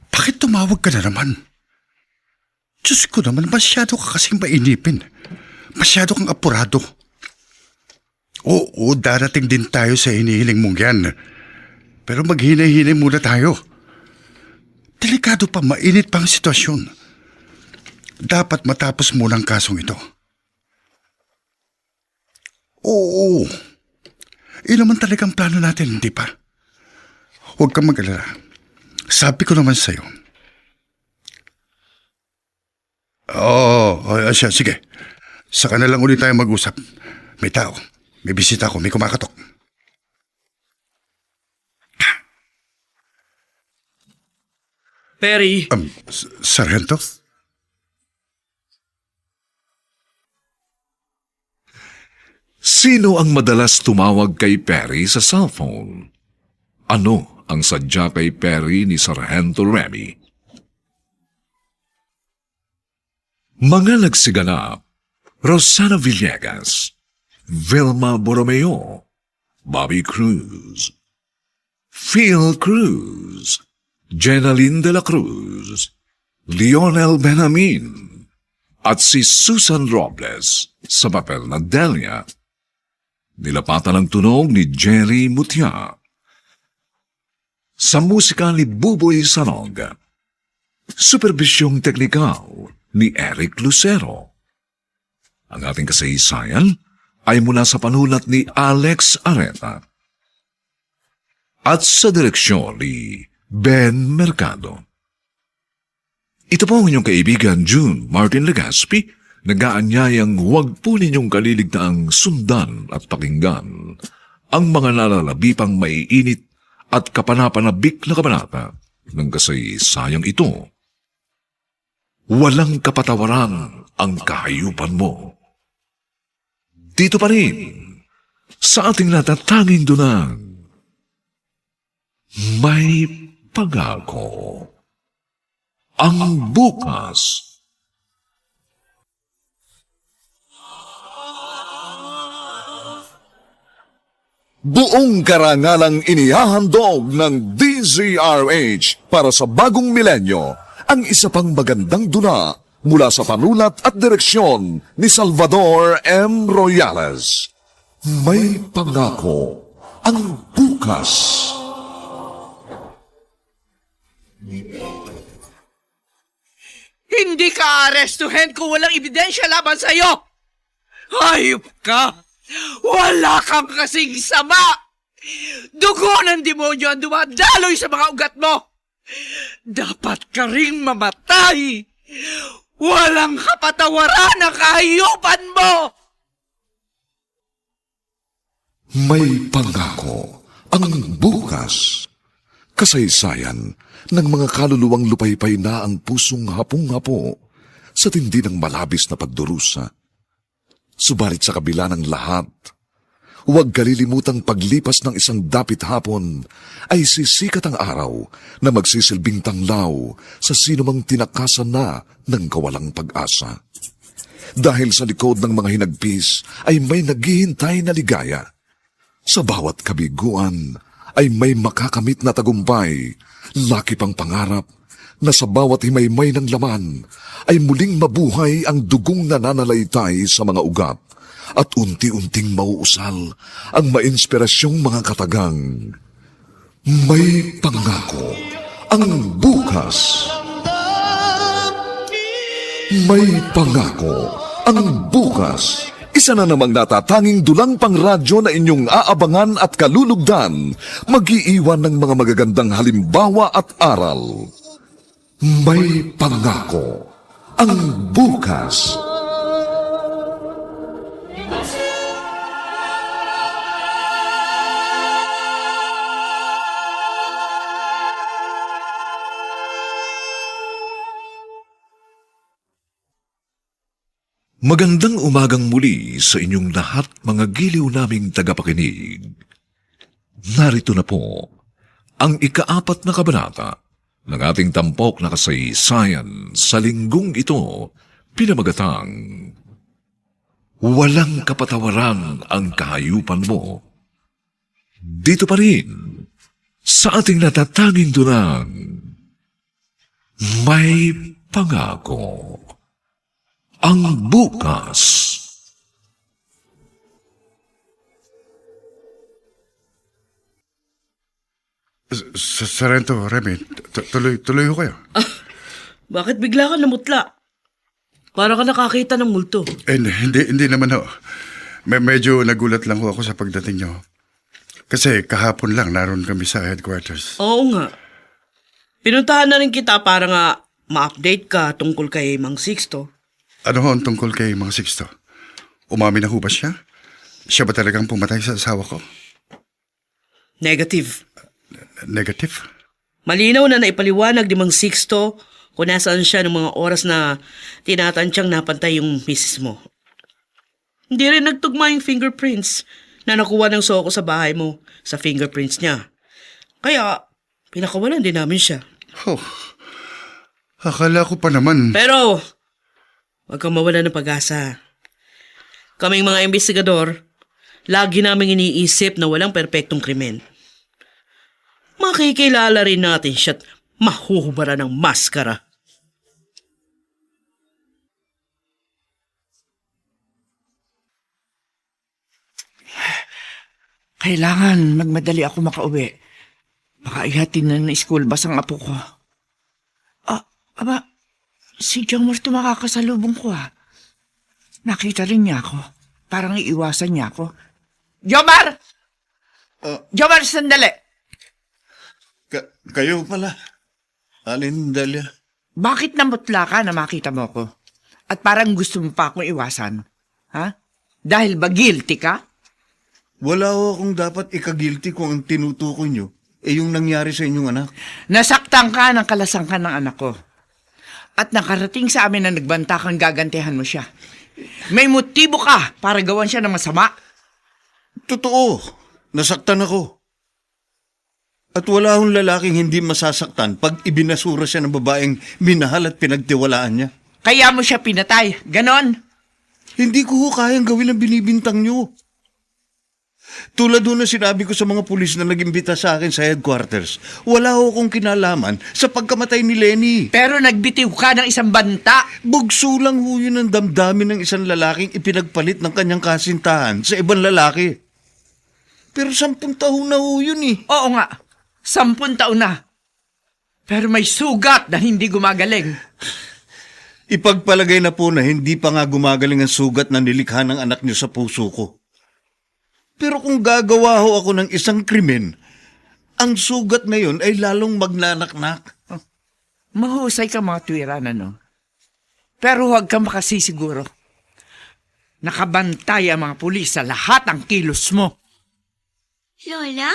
Bakit tumawag ka na naman? Diyos ko naman, masyado ka kasing mainipin. Masyado kang apurado. Oo, darating din tayo sa hinihiling mong yan. Pero maghinay-hinay muna tayo. Delikado pa, mainit pang sitwasyon. Dapat matapos muna ang kasong ito. Oo. Yun naman talagang plano natin, hindi pa? Huwag kang mag-alala. Sabi ko naman sa'yo. Siya, sige. Saka na lang ulit tayo mag-usap. May tao. May bisita ako. May kumakatok. Perry, Sargento? Sino ang madalas tumawag kay Perry sa cellphone? Ano ang sadya kay Perry ni Sargento Remy? Mga nagsiganap: Rosana Villegas, Vilma Borromeo, Bobby Cruz, Phil Cruz, Jenaline de la Cruz, Lionel Benjamin, at si Susan Robles sa papel na Delia. Nilapatan ang tunog ni Jerry Mutia. Sa musika ni Buboy Sanog. Supervisyong teknikal ni Eric Lucero. Ang ating kasaysayan ay mula sa panulat ni Alex Areta. At sa direksyon ni Ben Mercado. Ito po ang inyong kaibigan June Martin Legaspi, nag-aanyayang huwag po ninyong kaliligtaang sundan at pakinggan ang mga nalalabipang maiinit at kapanapanabik na kabanata ng kasaysayang ito. Walang kapatawaran ang kahayupan mo. Dito pa rin, sa ating natatanging dunang, may pangako. Ang bukas. Buong karangalang inihahandog ng DZRH para sa bagong milenyo ang isa pang magandang duna mula sa panulat at direksyon ni Salvador M. Royales. May pangako ang bukas. Hindi ka arestuhin kung walang ebidensya laban sa'yo! Hayop ka! Wala kang kasing sama! Dugo ng demonyo ang dumadaloy sa mga ugat mo! Dapat ka ring mamatay! Walang kapatawaran ang kahayupan mo! May pangako ang bukas. Kasaysayan ng mga kaluluwang lupaypay na ang pusong hapong-hapo sa tindi ng malabis na pagdurusa. Subalit sa kabila ng lahat, huwag kalilimutang paglipas ng isang dapit hapon ay sisikat ang araw na magsisilbing tanglaw sa sinumang tinakasan na ng kawalang pag-asa. Dahil sa likod ng mga hinagpis ay may naghihintay na ligaya Sa bawat kabiguan ay may makakamit na tagumpay, laki pang pangarap na sa bawat himaymay ng laman ay muling mabuhay ang dugong nananalaytay sa mga ugat at unti-unting mauusal ang mainspirasyong mga katagang. May pangako ang bukas. May pangako ang bukas. Isa na namang natatanging dulang pang radyo na inyong aabangan at kalulugdan, mag-iiwan ng mga magagandang halimbawa at aral. May pangako ang bukas. Magandang umagang muli sa inyong lahat mga giliw naming tagapakinig. Narito na po ang ika-4 na kabanata ng ating tampok na kasaysayan sa linggong ito, pinamagatang Walang kapatawaran ang kahayupan mo. Dito pa rin sa ating natatanging dunang May Pangako ang bukas. Sarento, Remy, tuloy ko kayo. Bakit bigla ka namutla? Para ka nakakita ng multo. Hindi naman ho. Medyo nagulat lang ho ako sa pagdating nyo. Kasi kahapon lang naroon kami sa headquarters. Oo nga. Pinuntahan na rin kita para nga ma-update ka tungkol kay Mang Sixto. Ano ho ang tungkol kay Mang Sixto? Umamin na ho ba siya? Siya ba talagang pumatay sa asawa ko? Negative. Negative? Malinaw na naipaliwanag ni Mang Sixto kung nasaan siya ng mga oras na tinatansyang napantay yung misis mo. Hindi rin nagtugma yung fingerprints na nakuha ng Soko sa bahay mo sa fingerprints niya. Kaya, pinakawalan din namin siya. Oh, akala ko pa naman. Pero, huwag kang mawala ng pag-asa. Kaming mga investigador, lagi naming iniisip na walang perpektong krimen. Makikilala rin natin siya at mahuhubara ng maskara. Kailangan magmadali ako makauwi. Baka ihatin na ng school bus ang apo ko. Aba, si Jomar makakasalubong ko Nakita rin niya ako. Parang iiwasan niya ako. Jomar! Jomar, sandali! Kayo pala. Alin, Dalia? Bakit namutla ka na makita mo ko? At parang gusto mo pa akong iwasan? Ha? Dahil ba guilty ka? Wala ho akong dapat ikagilty kung ang tinutukoy nyo yung nangyari sa inyong anak. Nasaktan ka ng kalasangkan ng anak ko. At nakarating sa amin na nagbanta kang gagantihan mo siya. May motibo ka para gawan siya ng masama. Totoo, nasaktan ako. At wala akong lalaking hindi masasaktan pag ibinasura siya ng babaeng minahal at pinagtiwalaan niya. Kaya mo siya pinatay, ganon? Hindi ko kayang gawin ang binibintang nyo. Tulad doon na sinabi ko sa mga pulis na nag-imbita sa akin sa headquarters, wala ho akong kinalaman sa pagkamatay ni Lenny. Pero nagbitiw ka ng isang banta. Bugso lang ho yun ang damdamin ng isang lalaking ipinagpalit ng kanyang kasintahan sa ibang lalaki. Pero 10 taon na ho yun Oo nga, 10 taon na. Pero may sugat na hindi gumagaling. Ipagpalagay na po na hindi pa nga gumagaling ang sugat na nilikha ng anak niyo sa puso ko. Pero kung gagawa ho ako ng isang krimen, ang sugat na yun ay lalong magnanaknak. Mahusay ka mga tuwiran, ano? Pero huwag kang makasisiguro. Nakabantay ang mga pulis sa lahat ng kilos mo. Lola,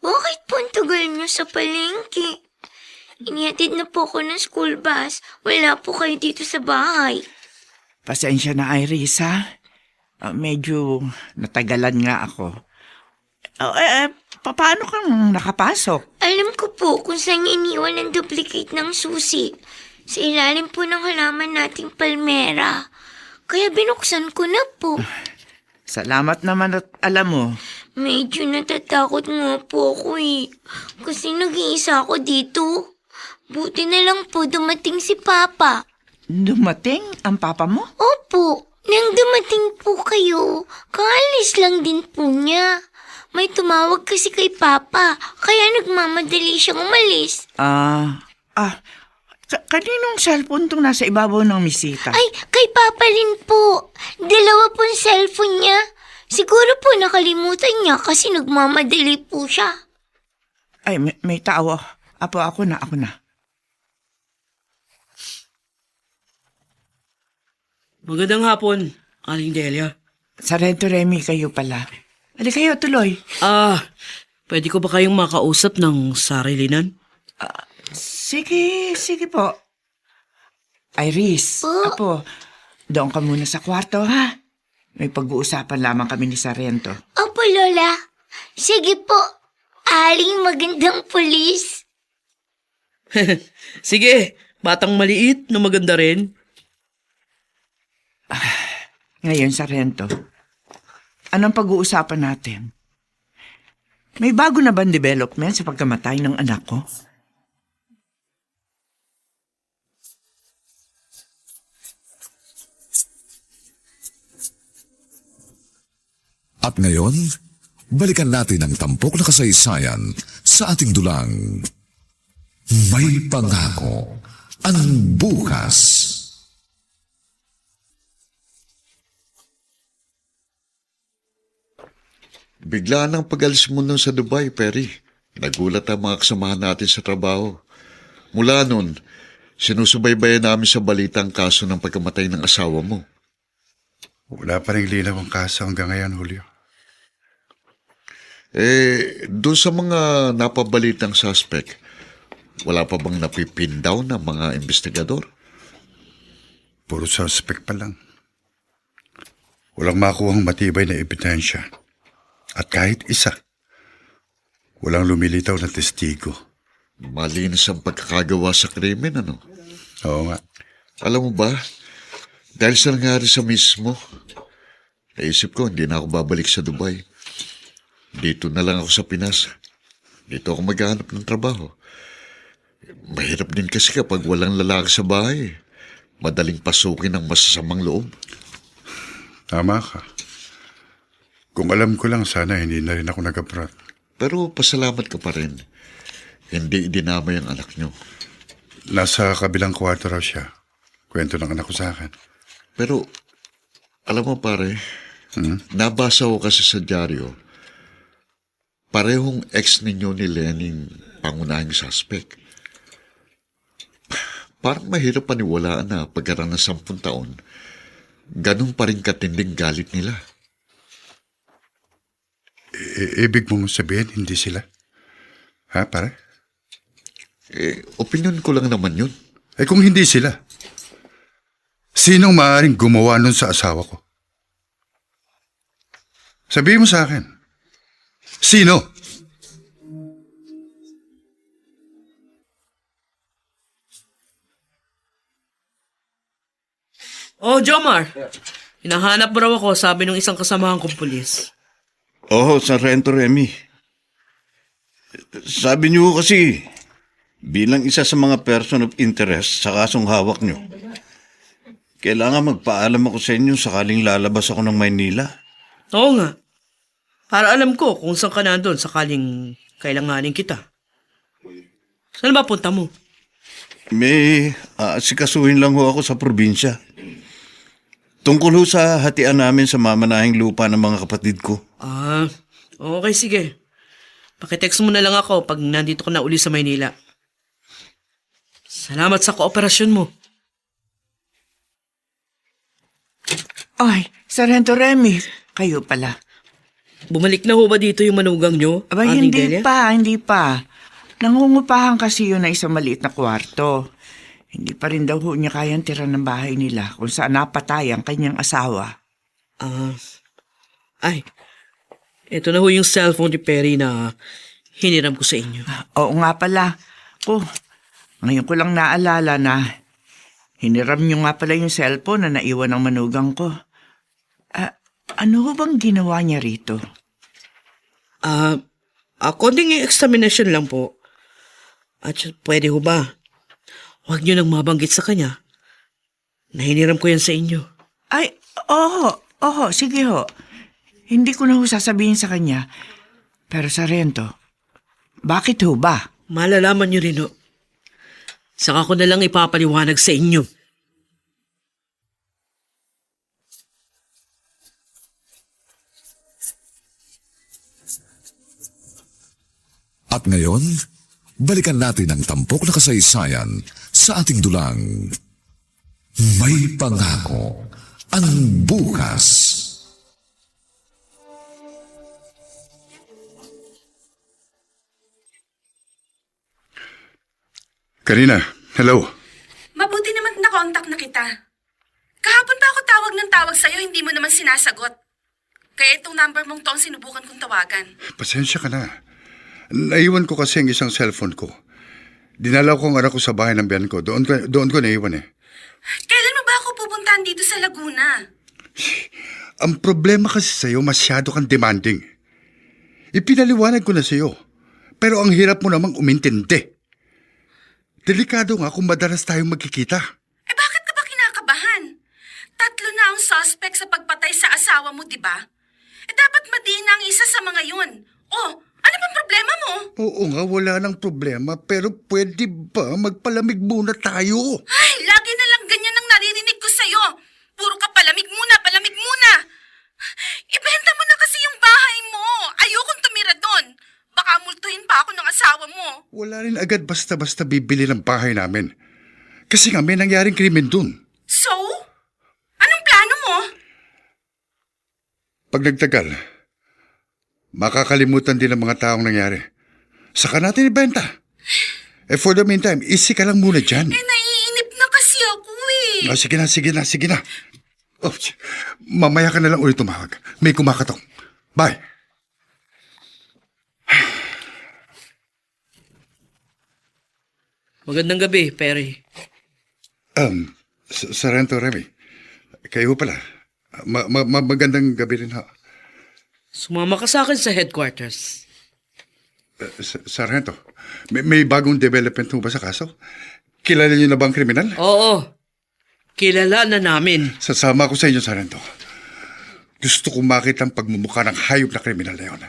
bakit po ang tagal niyo sa palengke? Inihatid na po ako ng school bus. Wala po kayo dito sa bahay. Pasensya na, Iris, ha? Medyo natagalan nga ako. Paano kang nakapasok? Alam ko po kung saan iniwan ang duplicate ng susi. Sa ilalim po ng halaman nating palmera. Kaya binuksan ko na po. Salamat naman at alam mo. Medyo natatakot nga po ako eh. Kasi nag-iisa ako dito. Buti na lang po dumating si Papa. Dumating ang papa mo? Opo, nang dumating po kayo, kaalis lang din po niya. May tumawag kasi kay Papa, kaya nagmamadali siyang umalis. Kaninong cellphone tong nasa ibabaw ng misita? Ay, kay Papa rin po. Dalawa pong cellphone niya. Siguro po nakalimutan niya kasi nagmamadali po siya. Ay, may tao. Ako na. Magandang hapon, Aling Delia. Sarento Remy, kayo pala. Ali kayo, tuloy. Pwede ko ba kayong makausap ng sarilinan? Sige po. Iris, Apo, doon ka muna sa kwarto, ha? May pag-uusapan lamang kami ni Sarento. Opo, Lola. Sige po, aling magandang pulis. Sige, batang maliit na maganda rin. Ngayon, Sarento, anong pag-uusapan natin? May bago na bang development sa pagkamatay ng anak ko? At ngayon, balikan natin ang tampok na kasaysayan sa ating dulang. May pangako ang bukas. Bigla nang pag-alis mo nun sa Dubai, Perry. Nagulat ang mga kasamahan natin sa trabaho. Mula nun, sinusubaybayan namin sa balita ang kaso ng pagkamatay ng asawa mo. Wala pa rin linaw ang kaso hanggang ngayon, Julio. Doon sa mga napabalitang suspect, wala pa bang napipin down ng mga investigador? Puro suspect pa lang. Walang makuhang matibay na ebidensya. At kahit isa, walang lumilitaw na testigo. Malinis ang pagkakagawa sa krimen, ano? Oo nga. Alam mo ba, dahil sa nangyari sa mismo, naisip ko hindi na ako babalik sa Dubai. Dito na lang ako sa Pinas. Dito ako maghanap ng trabaho. Mahirap din kasi kapag walang lalaki sa bahay. Madaling pasukin ng masasamang loob. Tama ka. Kung alam ko lang, sana hindi na rin ako nag-abroad. Pero pasalamat ka pa rin. Hindi idinamay ang anak nyo. Nasa kabilang kwarto raw siya. Kwento ng anak ko sa akin. Pero, alam mo pare, nabasa ko kasi sa dyaryo, parehong ex ninyo ni Lening pangunahing suspect. Parang mahirap paniwalaan na pagkaraan ng 10 taon, ganun pa rin katinding galit nila. Ibig mong sabihin, hindi sila? Ha, pare? Opinyon ko lang naman yun. Kung hindi sila, sinong maaaring gumawa nun sa asawa ko? Sabihin mo sa akin. Sino? Oh, Jomar. Hinahanap mo raw ako, sabi ng isang kasamahan kong pulis. Oo, Sargento Remy. Sabi niyo kasi, bilang isa sa mga person of interest sa kasong hawak niyo, kailangan magpaalam ako sa inyo sakaling lalabas ako ng Maynila. Oo nga. Para alam ko kung saan ka nandun sakaling kailanganin kita. Saan ba punta mo? May sikasuhin lang ho ako sa probinsya. Tungkol ho sa hatian namin sa mamanahing lupa ng mga kapatid ko. Okay, sige. Pakitext mo na lang ako pag nandito ka na uli sa Maynila. Salamat sa kooperasyon mo. Ay, Sargento Remy, kayo pala. Bumalik na ho ba dito yung manugang nyo? Aba, Aling hindi Delia? pa. Nangungupahan kasi yun na isang maliit na kwarto. Hindi pa rin daw ho niya kayang tira ng bahay nila kung saan napatay ang kanyang asawa. Ito na ho yung cellphone ni Perry na hiniram ko sa inyo. Oo nga pala. Ngayon ko lang naalala na hiniram niyo nga pala yung cellphone na naiwan ng manugang ko. Ano ho bang ginawa niya rito? Konting examination lang po. At pwede ho ba? Huwag niyo nang mabanggit sa kanya. Nahiniram ko yan sa inyo. Ay, oo, sige ho. Hindi ko na ho sasabihin sa kanya. Pero Sargento, bakit ho ba? Malalaman niyo rin ho. Saka ko na lang ipapaliwanag sa inyo. At ngayon, balikan natin ang tampok na kasaysayan sa ating dulang. May pangako ang bukas. Karina, hello. Mabuti naman nakontak na kita. Kahapon pa ako tawag ng tawag sa'yo, hindi mo naman sinasagot. Kaya itong number mong to ang sinubukan kong tawagan. Pasensya ka na. Naiwan ko kasi ang isang cellphone ko. Dinalaw ko ang anak ko sa bahay ng biyan ko. Doon ko naiwan eh. Kailan mo ba ako pupuntahan dito sa Laguna? Ang problema kasi sa'yo, masyado kang demanding. Ipinaliwanag ko na sa'yo. Pero ang hirap mo namang umintindi. Delikado nga kung madalas tayong magkikita. Eh bakit ka ba kinakabahan? 3 na ang suspect sa pagpatay sa asawa mo, di ba? Eh dapat madiin na ang isa sa mga yun. Oh, ano bang problema mo? Oo nga, wala nang problema. Pero pwede ba magpalamig muna tayo? Ay, lagi na lang ganyan ang naririnig ko sa'yo. Puro ka palamig muna, palamig muna. Ibenta mo na kasi yung bahay mo. Ayokong tumira doon. Baka multuhin pa ako ng asawa mo. Wala rin agad basta-basta bibili ng bahay namin. Kasi nga may nangyaring krimen dun. So? Anong plano mo? Pag nagtagal, makakalimutan din ang mga taong nangyari. Saka natin ibenta. For the meantime, easy ka lang muna dyan. Naiinip na kasi ako eh. Sige na. Oh, mamaya ka na lang ulit tumawag. May kumakatok. Bye. Magandang gabi, Perry. Sargento Remy. Kayo pala. Magandang gabi rin ha. Sumama ka sa akin sa headquarters. Sargento, may bagong development mo ba sa kaso? Kilala niyo na ba ang kriminal? Oo. Kilala na namin. Sasama ko sa inyo, Sargento. Gusto kong makita ang pagmumukha ng hayop na kriminal na yun.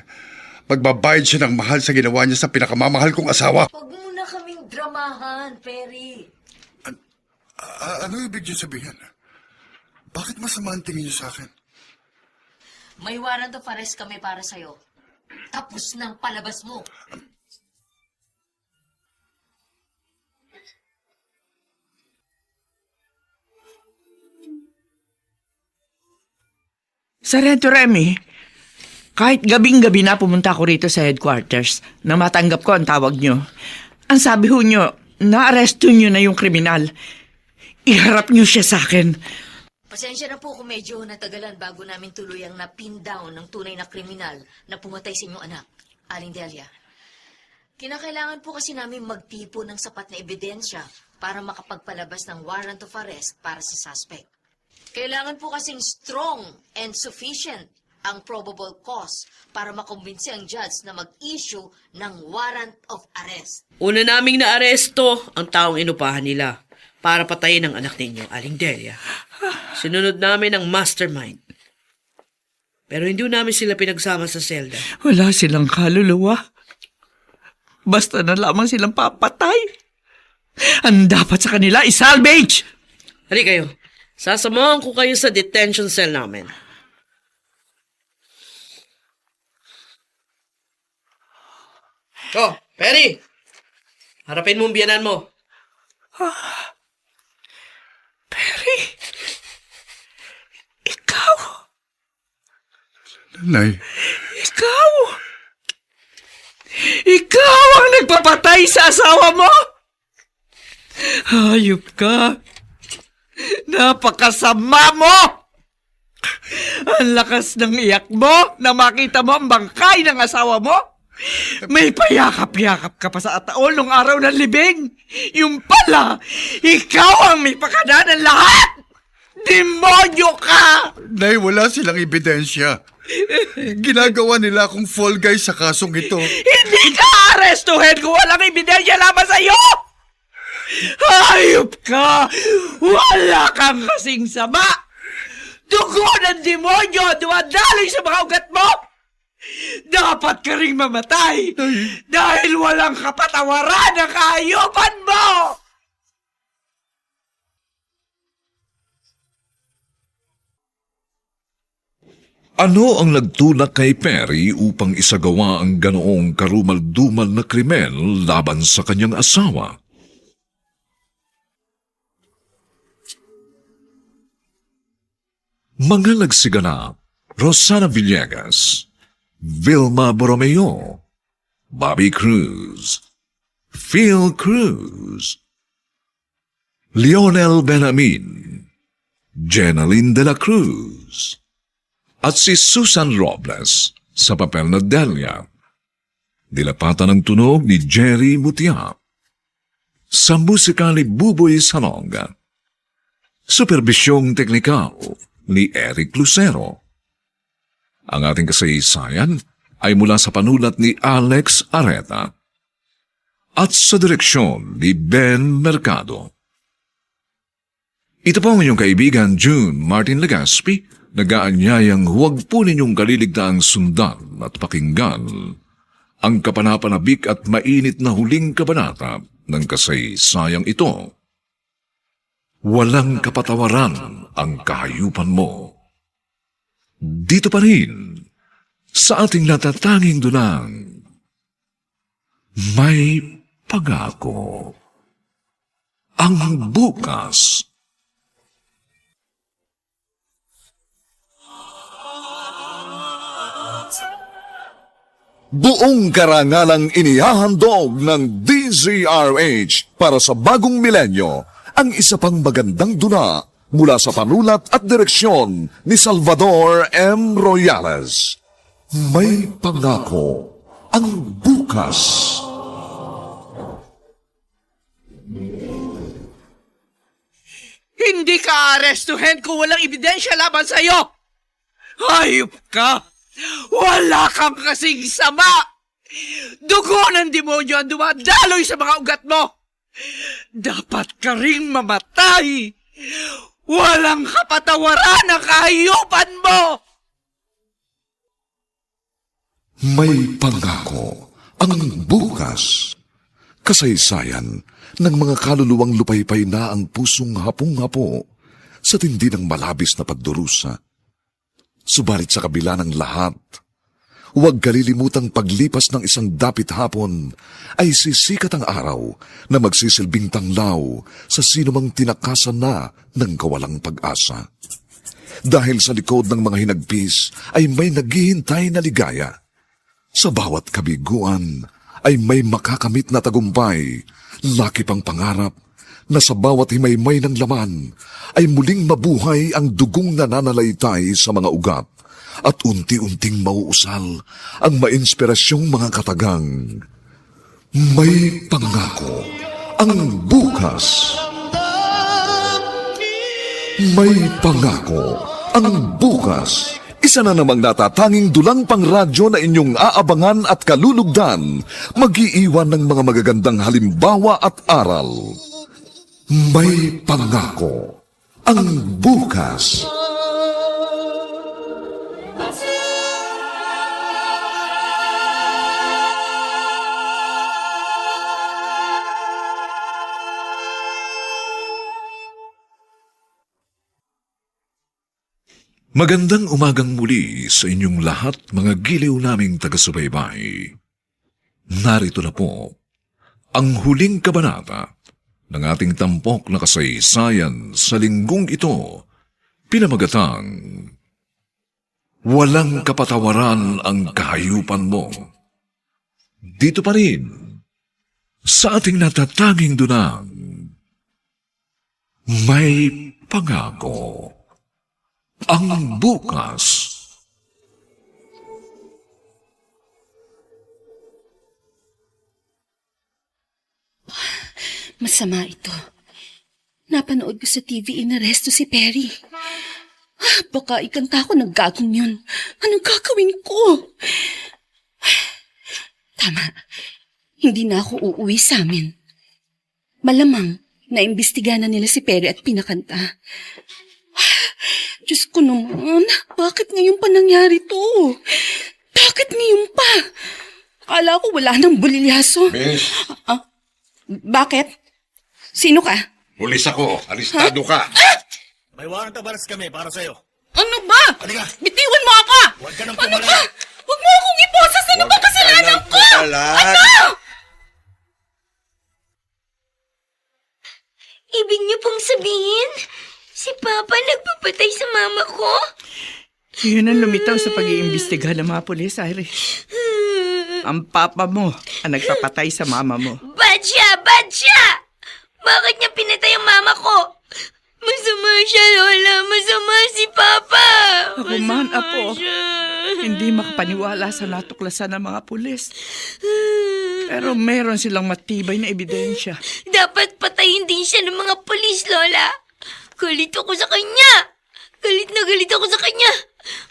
Magbabayad siya ng mahal sa ginawa niya sa pinakamamahal kong asawa. Huwag mo na kaming dramahan, Perry. Ano ibig niyo sabihin? Bakit masama ang tingin niyo sa akin? May warrant of arrest kami para sa'yo. Tapos nang palabas mo. Sargento Remy, kahit gabing-gabi na pumunta ako rito sa headquarters na matanggap ko ang tawag nyo. Ang sabi ho nyo, na-arresto nyo na yung kriminal. Iharap nyo siya sa akin. Pasensya na po kung medyo natagalan bago namin tuluyang na-pin down ng tunay na kriminal na pumatay sa inyong anak, Aling Delia. Kinakailangan po kasi namin magtipo ng sapat na ebidensya para makapagpalabas ng warrant of arrest para sa suspect. Kailangan po kasing strong and sufficient ang probable cause para makumbinsi ang judge na mag-issue ng warrant of arrest. Una naming naaresto ang taong inupahan nila para patayin ang anak ninyo, Aling Delia. Sinunod namin ang mastermind. Pero hindi namin sila pinagsama sa selda. Wala silang kaluluwa. Basta na lamang silang papatay. Ang dapat sa kanila i-salvage. Hali kayo. Sasamahan ko kayo sa detention cell namin. Oh, Perry! Harapin mo ang biyanan mo. Perry, ikaw. Nay, Ikaw ang nagpapatay sa asawa mo? Hayop ka. Napakasama mo. Ang lakas ng iyak mo na makita mo ang bangkay ng asawa mo. May payakap-yakap ka pa sa ataol nung araw ng libing. Yung pala, ikaw ang may pakana ng lahat. Demonyo ka! Nay, wala silang ebidensya. Ginagawa nila akong fall guy sa kasong ito. Hindi ka arestuhin kung walang ebidensya laban sa'yo! Hayop ka! Wala kang kasing sama! Dugo ng demonyo dumadaloy sa mga ugat mo! Dapat ka ring mamatay dahil walang kapatawaran ang kahayupan mo! Ano ang nagtulak kay Perry upang isagawa ang ganoong karumal-dumal na krimen laban sa kanyang asawa? Mga nagsiganap: Rosana Villegas, Vilma Borromeo, Bobby Cruz, Phil Cruz, Lionel Benamin, Jenaline de la Cruz, at si Susan Robles sa papel na Delia. Dilapatan ng tunog ni Jerry Mutia. Sa musika ni Buboy Salonga. Superbisyong teknikal ni Eric Lucero. Ang ating kasaysayan ay mula sa panulat ni Alex Areta at sa direksyon ni Ben Mercado. Ito po ang inyong kaibigan June Martin Legaspi, nag-aanyayang huwag po ninyong kaliligtaang sundan at pakinggan ang kapanapanabik at mainit na huling kabanata ng kasaysayang ito. Walang kapatawaran ang kahayupan mo. Dito pa rin, sa ating natatanging dunang, may pangako. Ang bukas. Buong karangalang inihahandog ng DZRH para sa bagong milenyo ang isa pang magandang duna mula sa panulat at direksyon ni Salvador M. Royales. May pangako ang bukas. Hindi ka arestuhin kung walang ebidensya laban sa'yo! Hayop ka! Wala kang kasing sama! Dugo ng demonyo ang dumadaloy sa mga ugat mo! Dapat ka ring mamatay! Walang kapatawaran ang kahayupan mo! May pangako ang bukas. Kasaysayan ng mga kaluluwang lupaypay na ang pusong hapong-hapo sa tindi ng malabis na pagdurusa. Subalit sa kabila ng lahat, huwag kalilimutang paglipas ng isang dapit hapon ay sisikat ang araw na magsisilbing tanglaw sa sinumang tinakasan na ng kawalang pag-asa. Dahil sa likod ng mga hinagpis ay may naghihintay na ligaya. Sa bawat kabiguan ay may makakamit na tagumpay, laki pang pangarap na sa bawat himaymay ng laman ay muling mabuhay ang dugong nananalaytay sa mga ugat at unti-unting mauusal ang mainspirasyong mga katagang. May pangako ang bukas. May pangako ang bukas. Isa na namang natatanging dulang pangradyo na inyong aabangan at kalulugdan, mag-iiwan ng mga magagandang halimbawa at aral. May pangako ang bukas. Magandang umagang muli sa inyong lahat, mga giliw naming taga-subaybay. Narito na po ang huling kabanata ng ating tampok na kasaysayan sa linggong ito, pinamagatang Walang kapatawaran ang kahayupan mo. Dito pa rin, sa ating natatanging dunang, may pangako ang bukas. Masama ito. Napanood ko sa TV inaresto si Perry. Baka ikanta ko ng gagong yun. Anong gagawin ko? Tama. Hindi na ako uuwi sa amin. Malamang naimbestiga na nila si Perry at pinakanta. Diyos ko naman, bakit ngayon pa nangyari to? Bakit ngayon pa? Akala ko wala nang bulilyaso. Miss, Bakit? Sino ka? pulis ako. Aristado ka. May warrant of arrest kami para sa'yo. Ano ba? Halika. Bitiwan mo ako! Huwag ka nang Ano pumalag. ba? Huwag mo akong iposas! Ano bang kasalanan ko? Ano? Ibig niyo pong sabihin, si Papa nagpapatay sa mama ko? Yun ang lumitaw sa pag-iimbestiga ng mga pulis, Irish. Ang papa mo ang nagpapatay sa mama mo. Bad siya! Bad siya! Bakit niya pinatay ang mama ko? Masama siya, Lola. Masama si Papa. Ako man, Masama Apo. siya. Hindi makapaniwala sa natuklasan ng mga pulis. Pero meron silang matibay na ebidensya. Dapat patayin din siya ng mga polis, Lola. Galit ako sa kanya. Galit na galit ako sa kanya.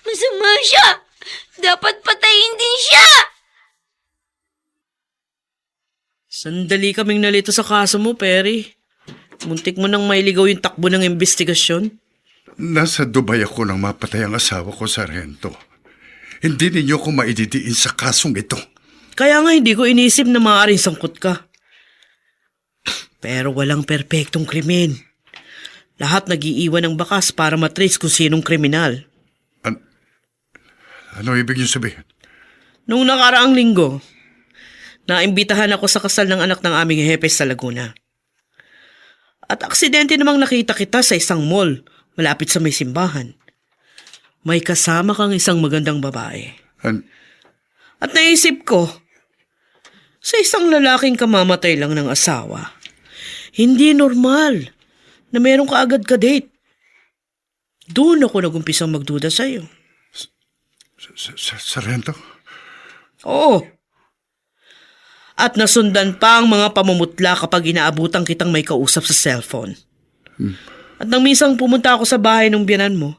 Masama siya. Dapat patayin din siya. Sandali kaming nalito sa kaso mo, Perry. Muntik mo nang mailigaw yung takbo ng investigasyon. Nasa Dubai ako nang mapatay ang asawa ko, Sargento. Hindi ninyo ko maididiin sa kasong ito. Kaya nga hindi ko inisip na maaaring sangkot ka. Pero walang perpektong krimen. Lahat nag-iiwan ng bakas para matrace kung sinong kriminal. Ano ibig niyo sabihin? Noong nakaraang linggo, naimbitahan ako sa kasal ng anak ng aming hepe sa Laguna. At aksidente namang nakita kita sa isang mall malapit sa may simbahan. May kasama kang isang magandang babae. At naisip ko, sa isang lalaking kamamatay lang ng asawa, hindi normal na meron ka agad ka-date. Doon ako nagumpisang magduda sa'yo. Sargento? Oo. At nasundan pa ang mga pamumutla kapag inaabutan kitang may kausap sa cellphone. At nang minsan pumunta ako sa bahay ng biyanan mo,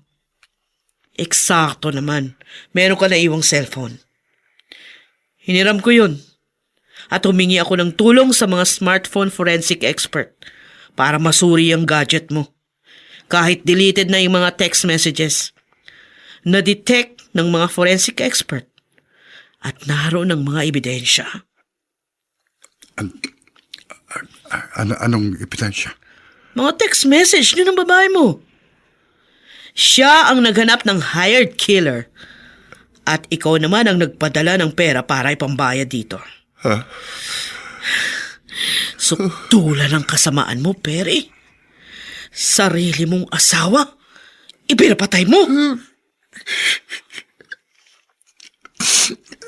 eksakto naman, meron ka na iwang cellphone. Hiniram ko yun. At humingi ako ng tulong sa mga smartphone forensic expert para masuri ang gadget mo. Kahit deleted na yung mga text messages. Na-detect ng mga forensic expert at naroon ng mga ebidensya. Anong ebidensya? Mga text message yun ng babae mo. Siya ang naghanap ng hired killer. At ikaw naman ang nagpadala ng pera para ipambayad dito. Ha? Suktulan ang kasamaan mo, Perry. Sarili mong asawa, ipinapatay mo.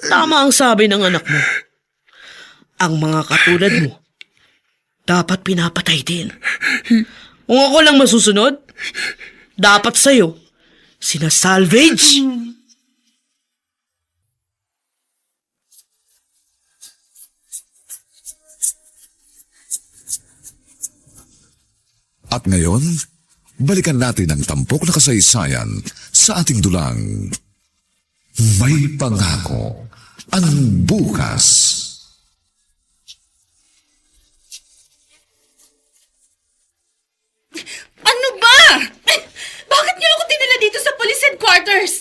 Tama ang sabi ng anak mo. Ang mga katulad mo, dapat pinapatay din. Kung ako lang masusunod, dapat sa'yo, sinasalvage. At ngayon, balikan natin ang tampok na kasaysayan sa ating dulang. May pangako ang bukas. Ano ba? Bakit niyo ako dinala dito sa police headquarters?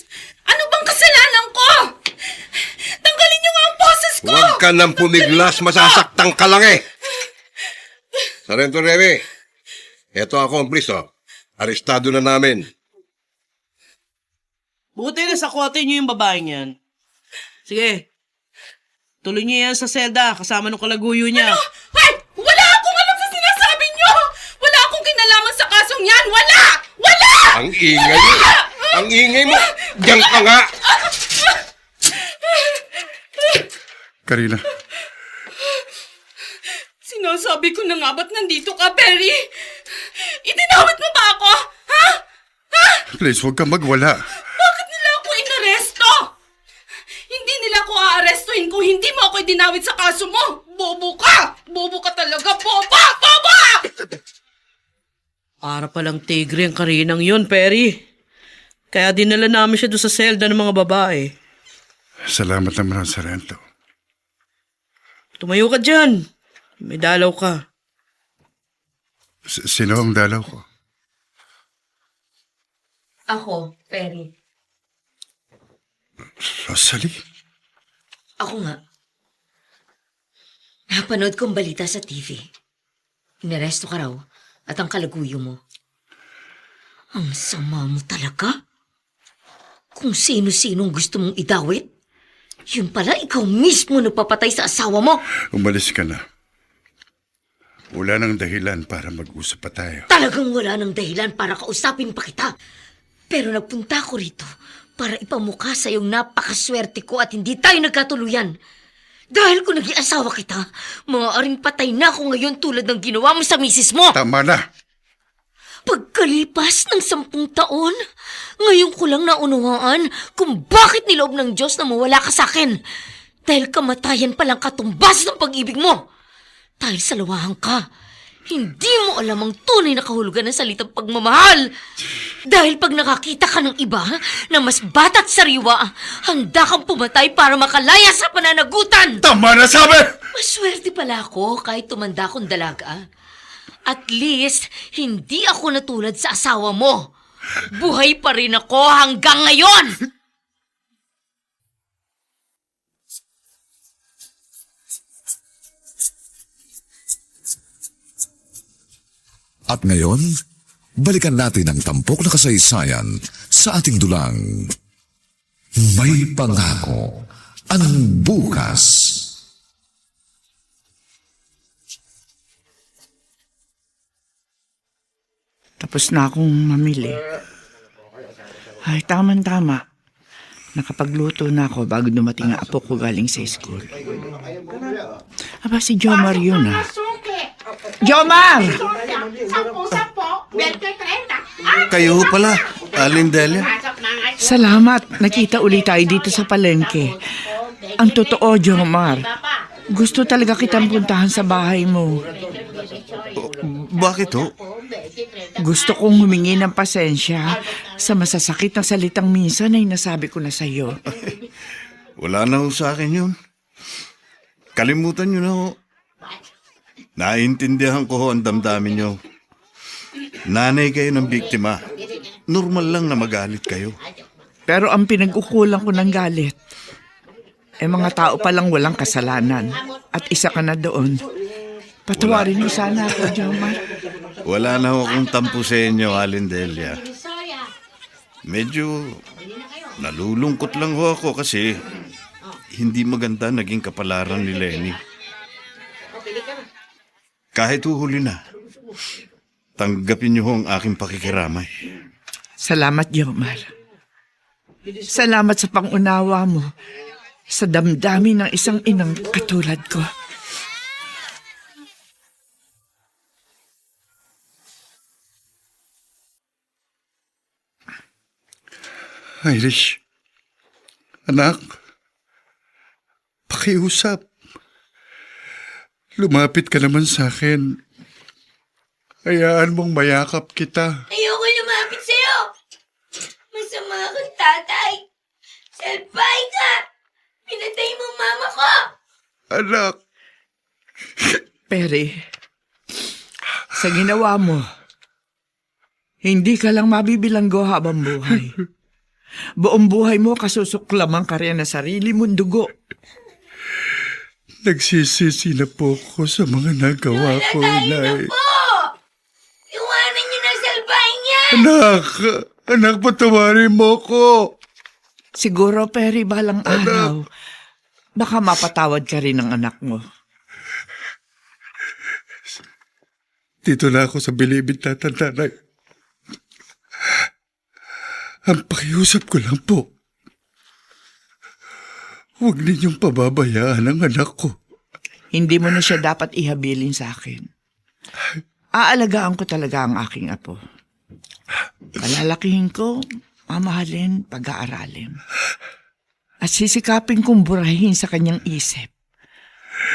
Ano bang kasalanan ko? Tanggalin niyo nga ang boses ko! Huwag ka nang pumiglas, masasaktan ka lang eh. Sargento Remy, eto ako ang police, oh. Arestado na namin. Buti na sakotin niyo yung babaeng yan. Sige, tuloy niyo yan sa selda kasama ng kalaguyo niya. Ay! Wala akong alam sa sinasabi niyo! Wala akong kinalaman sa kasong yan! Wala! Wala! Ang ingay mo! Ang ingay mo! Diyan ka nga! Karina, Sinasabi ko na nga ba't nandito ka, Perry? Itinawid mo ba ako? Ha? please, huwag kang magwala. Bakit nila ako inaresto? Hindi nila ako aarestuhin kung hindi mo ako idinawid sa kaso mo. Bobo ka! Bobo ka talaga! Boba! Boba! Para palang tigre ang karinang yun, Perry. Kaya dinala namin siya doon sa selda ng mga babae. Salamat naman, Sarento. Tumayo ka dyan. May dalaw ka. Sino ang dalaw ko? Ako, Perry. Rosalie? Ako nga. Napanood kong balita sa TV. Inaresto ka raw at ang kalaguyo mo. Ang sama mo talaga. Kung sino-sinong gusto mong idawit, yun pala ikaw mismo nagpapatay sa asawa mo. Umalis ka na. Wala nang dahilan para mag-usap pa tayo. Talagang wala nang dahilan para kausapin pa kita. Pero nagpunta ko rito para ipamukha sa iyong napakaswerte ko at hindi tayo nagkatuluyan. Dahil kung naging asawa kita, maaaring patay na ako ngayon tulad ng ginawa mo sa misis mo. Tama na! Pagkalipas ng 10 taon, ngayon ko lang naunawaan kung bakit niloob ng Diyos na mawala ka sa akin. Dahil kamatayan palang katumbas ng pag-ibig mo. Dahil sa luwahan ka, hindi mo alam ang tunay na kahulugan ng salitang pagmamahal. Dahil pag nakakita ka ng iba na mas bata't sariwa, handa kang pumatay para makalaya sa pananagutan. Tama na sabi! Maswerte pala ako kahit tumanda akong dalaga. At least, hindi ako natulad sa asawa mo. Buhay pa rin ako hanggang ngayon! At ngayon, balikan natin ang tampok na kasaysayan sa ating dulang. May pangako ang bukas. Tapos na akong mamili. Ay, tama-tama. Nakapagluto na ako bago dumating ang apo ko galing sa school. Aba, si Jomar yun ah. Jomar! Kayo ho pala, Aling Delia. Salamat. Nakita ulit tayo dito sa palengke. Ang totoo, Jomar. Gusto talaga kitang puntahan sa bahay mo. Bakit ho? Gusto kong humingi ng pasensya sa masasakit na salitang minsan ay nasabi ko na sa'yo. Wala na ho sa akin yun. Kalimutan nyo na ho. Naintindihan ko ho ang damdamin nyo. Nanay kayo ng biktima. Normal lang na magalit kayo. Pero ang pinag-ukulang ko ng galit, mga tao palang walang kasalanan. At isa ka na doon. Patawarin mo sana ako, Jomar. Wala na ho akong tampo sa inyo, Aling Delia. Medyo nalulungkot lang ho ako kasi hindi maganda naging kapalaran ni Lenny. Kahit uhuli na, tanggapin niyo ho ang aking pakikiramay. Salamat, Jomar. Salamat sa pangunawa mo sa damdamin ng isang inang katulad ko. Irish, anak, pakiusap. Lumapit ka naman sa akin. Hayaan mong mayakap kita. Ayoko lumapit sa'yo! Masama kang tatay! Salbay ka! Pinatay mo mama ko! Anak, Perry, sa ginawa mo, hindi ka lang mabibilanggo habang buhay. Buong buhay mo kasusuklaman ka rin na sarili mong dugo. nagsisisi na po ako sa mga nagawa ko, Inay. Po! Iwanan niyo na salbay niya! Anak, patawarin mo ko. Siguro, Perry, balang araw, baka mapatawad ka rin ng anak mo. Dito na ako sa bilibid tatantanay. Ang pakiusap ko lang po. Huwag ninyong pababayaan ang anak ko. Hindi mo na siya dapat ihabilin sa akin. Aalagaan ko talaga ang aking apo. Palalakihin ko, mamahalin, pag-aaralin. At sisikapin kong burahin sa kanyang isip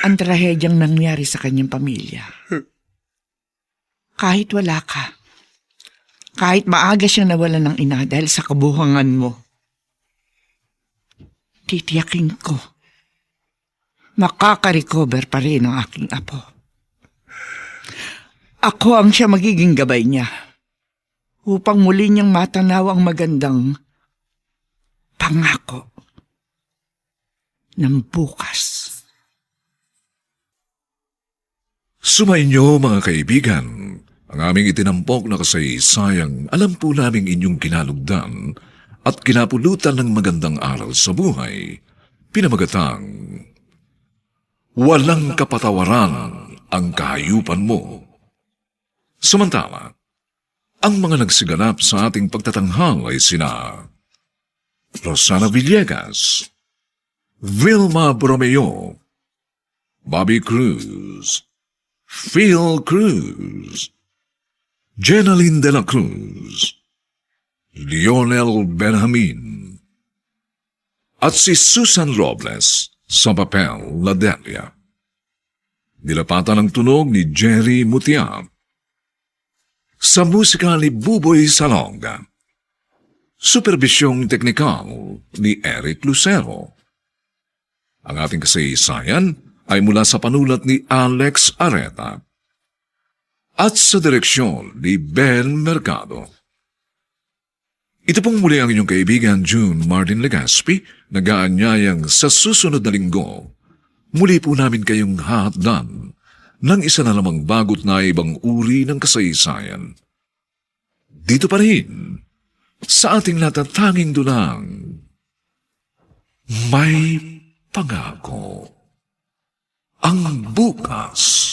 ang trahedyang nangyari sa kanyang pamilya. Kahit wala ka, Kahit maaga siya nawala ng ina dahil sa kabuhangan mo, titiyakin ko, makaka-recover pa rin ang aking apo. Ako ang siya magiging gabay niya upang muli niyang matanaw ang magandang pangako ng bukas. Sumainyo mga kaibigan, ang aming itinampok na kasaysayang alam po naming inyong kinalugdan at kinapulutan ng magandang aral sa buhay, pinamagatang walang kapatawaran ang kahayupan mo. Samantala, ang mga nagsiganap sa ating pagtatanghal ay sina Rosana Villegas, Vilma Bromeo, Bobby Cruz, Phil Cruz, Jenaline de la Cruz, Lionel Benjamin, at si Susan Robles sa papel na Delia. Nilapatan ang tunog ni Jerry Mutia. Sa musika ni Buboy Salonga. Superbisyong teknikal ni Eric Lucero. Ang ating kasaysayan ay mula sa panulat ni Alex Areta at sa direksyon ni Ben Mercado. Ito pong muli ang inyong kaibigan June Martin Legaspi, nag-aanyayang sa susunod na linggo. Muli po namin kayong hahatdan ng isa na lamang bagot na ibang uri ng kasaysayan. Dito pa rin, sa ating natatanging dulang, may pangako ang bukas.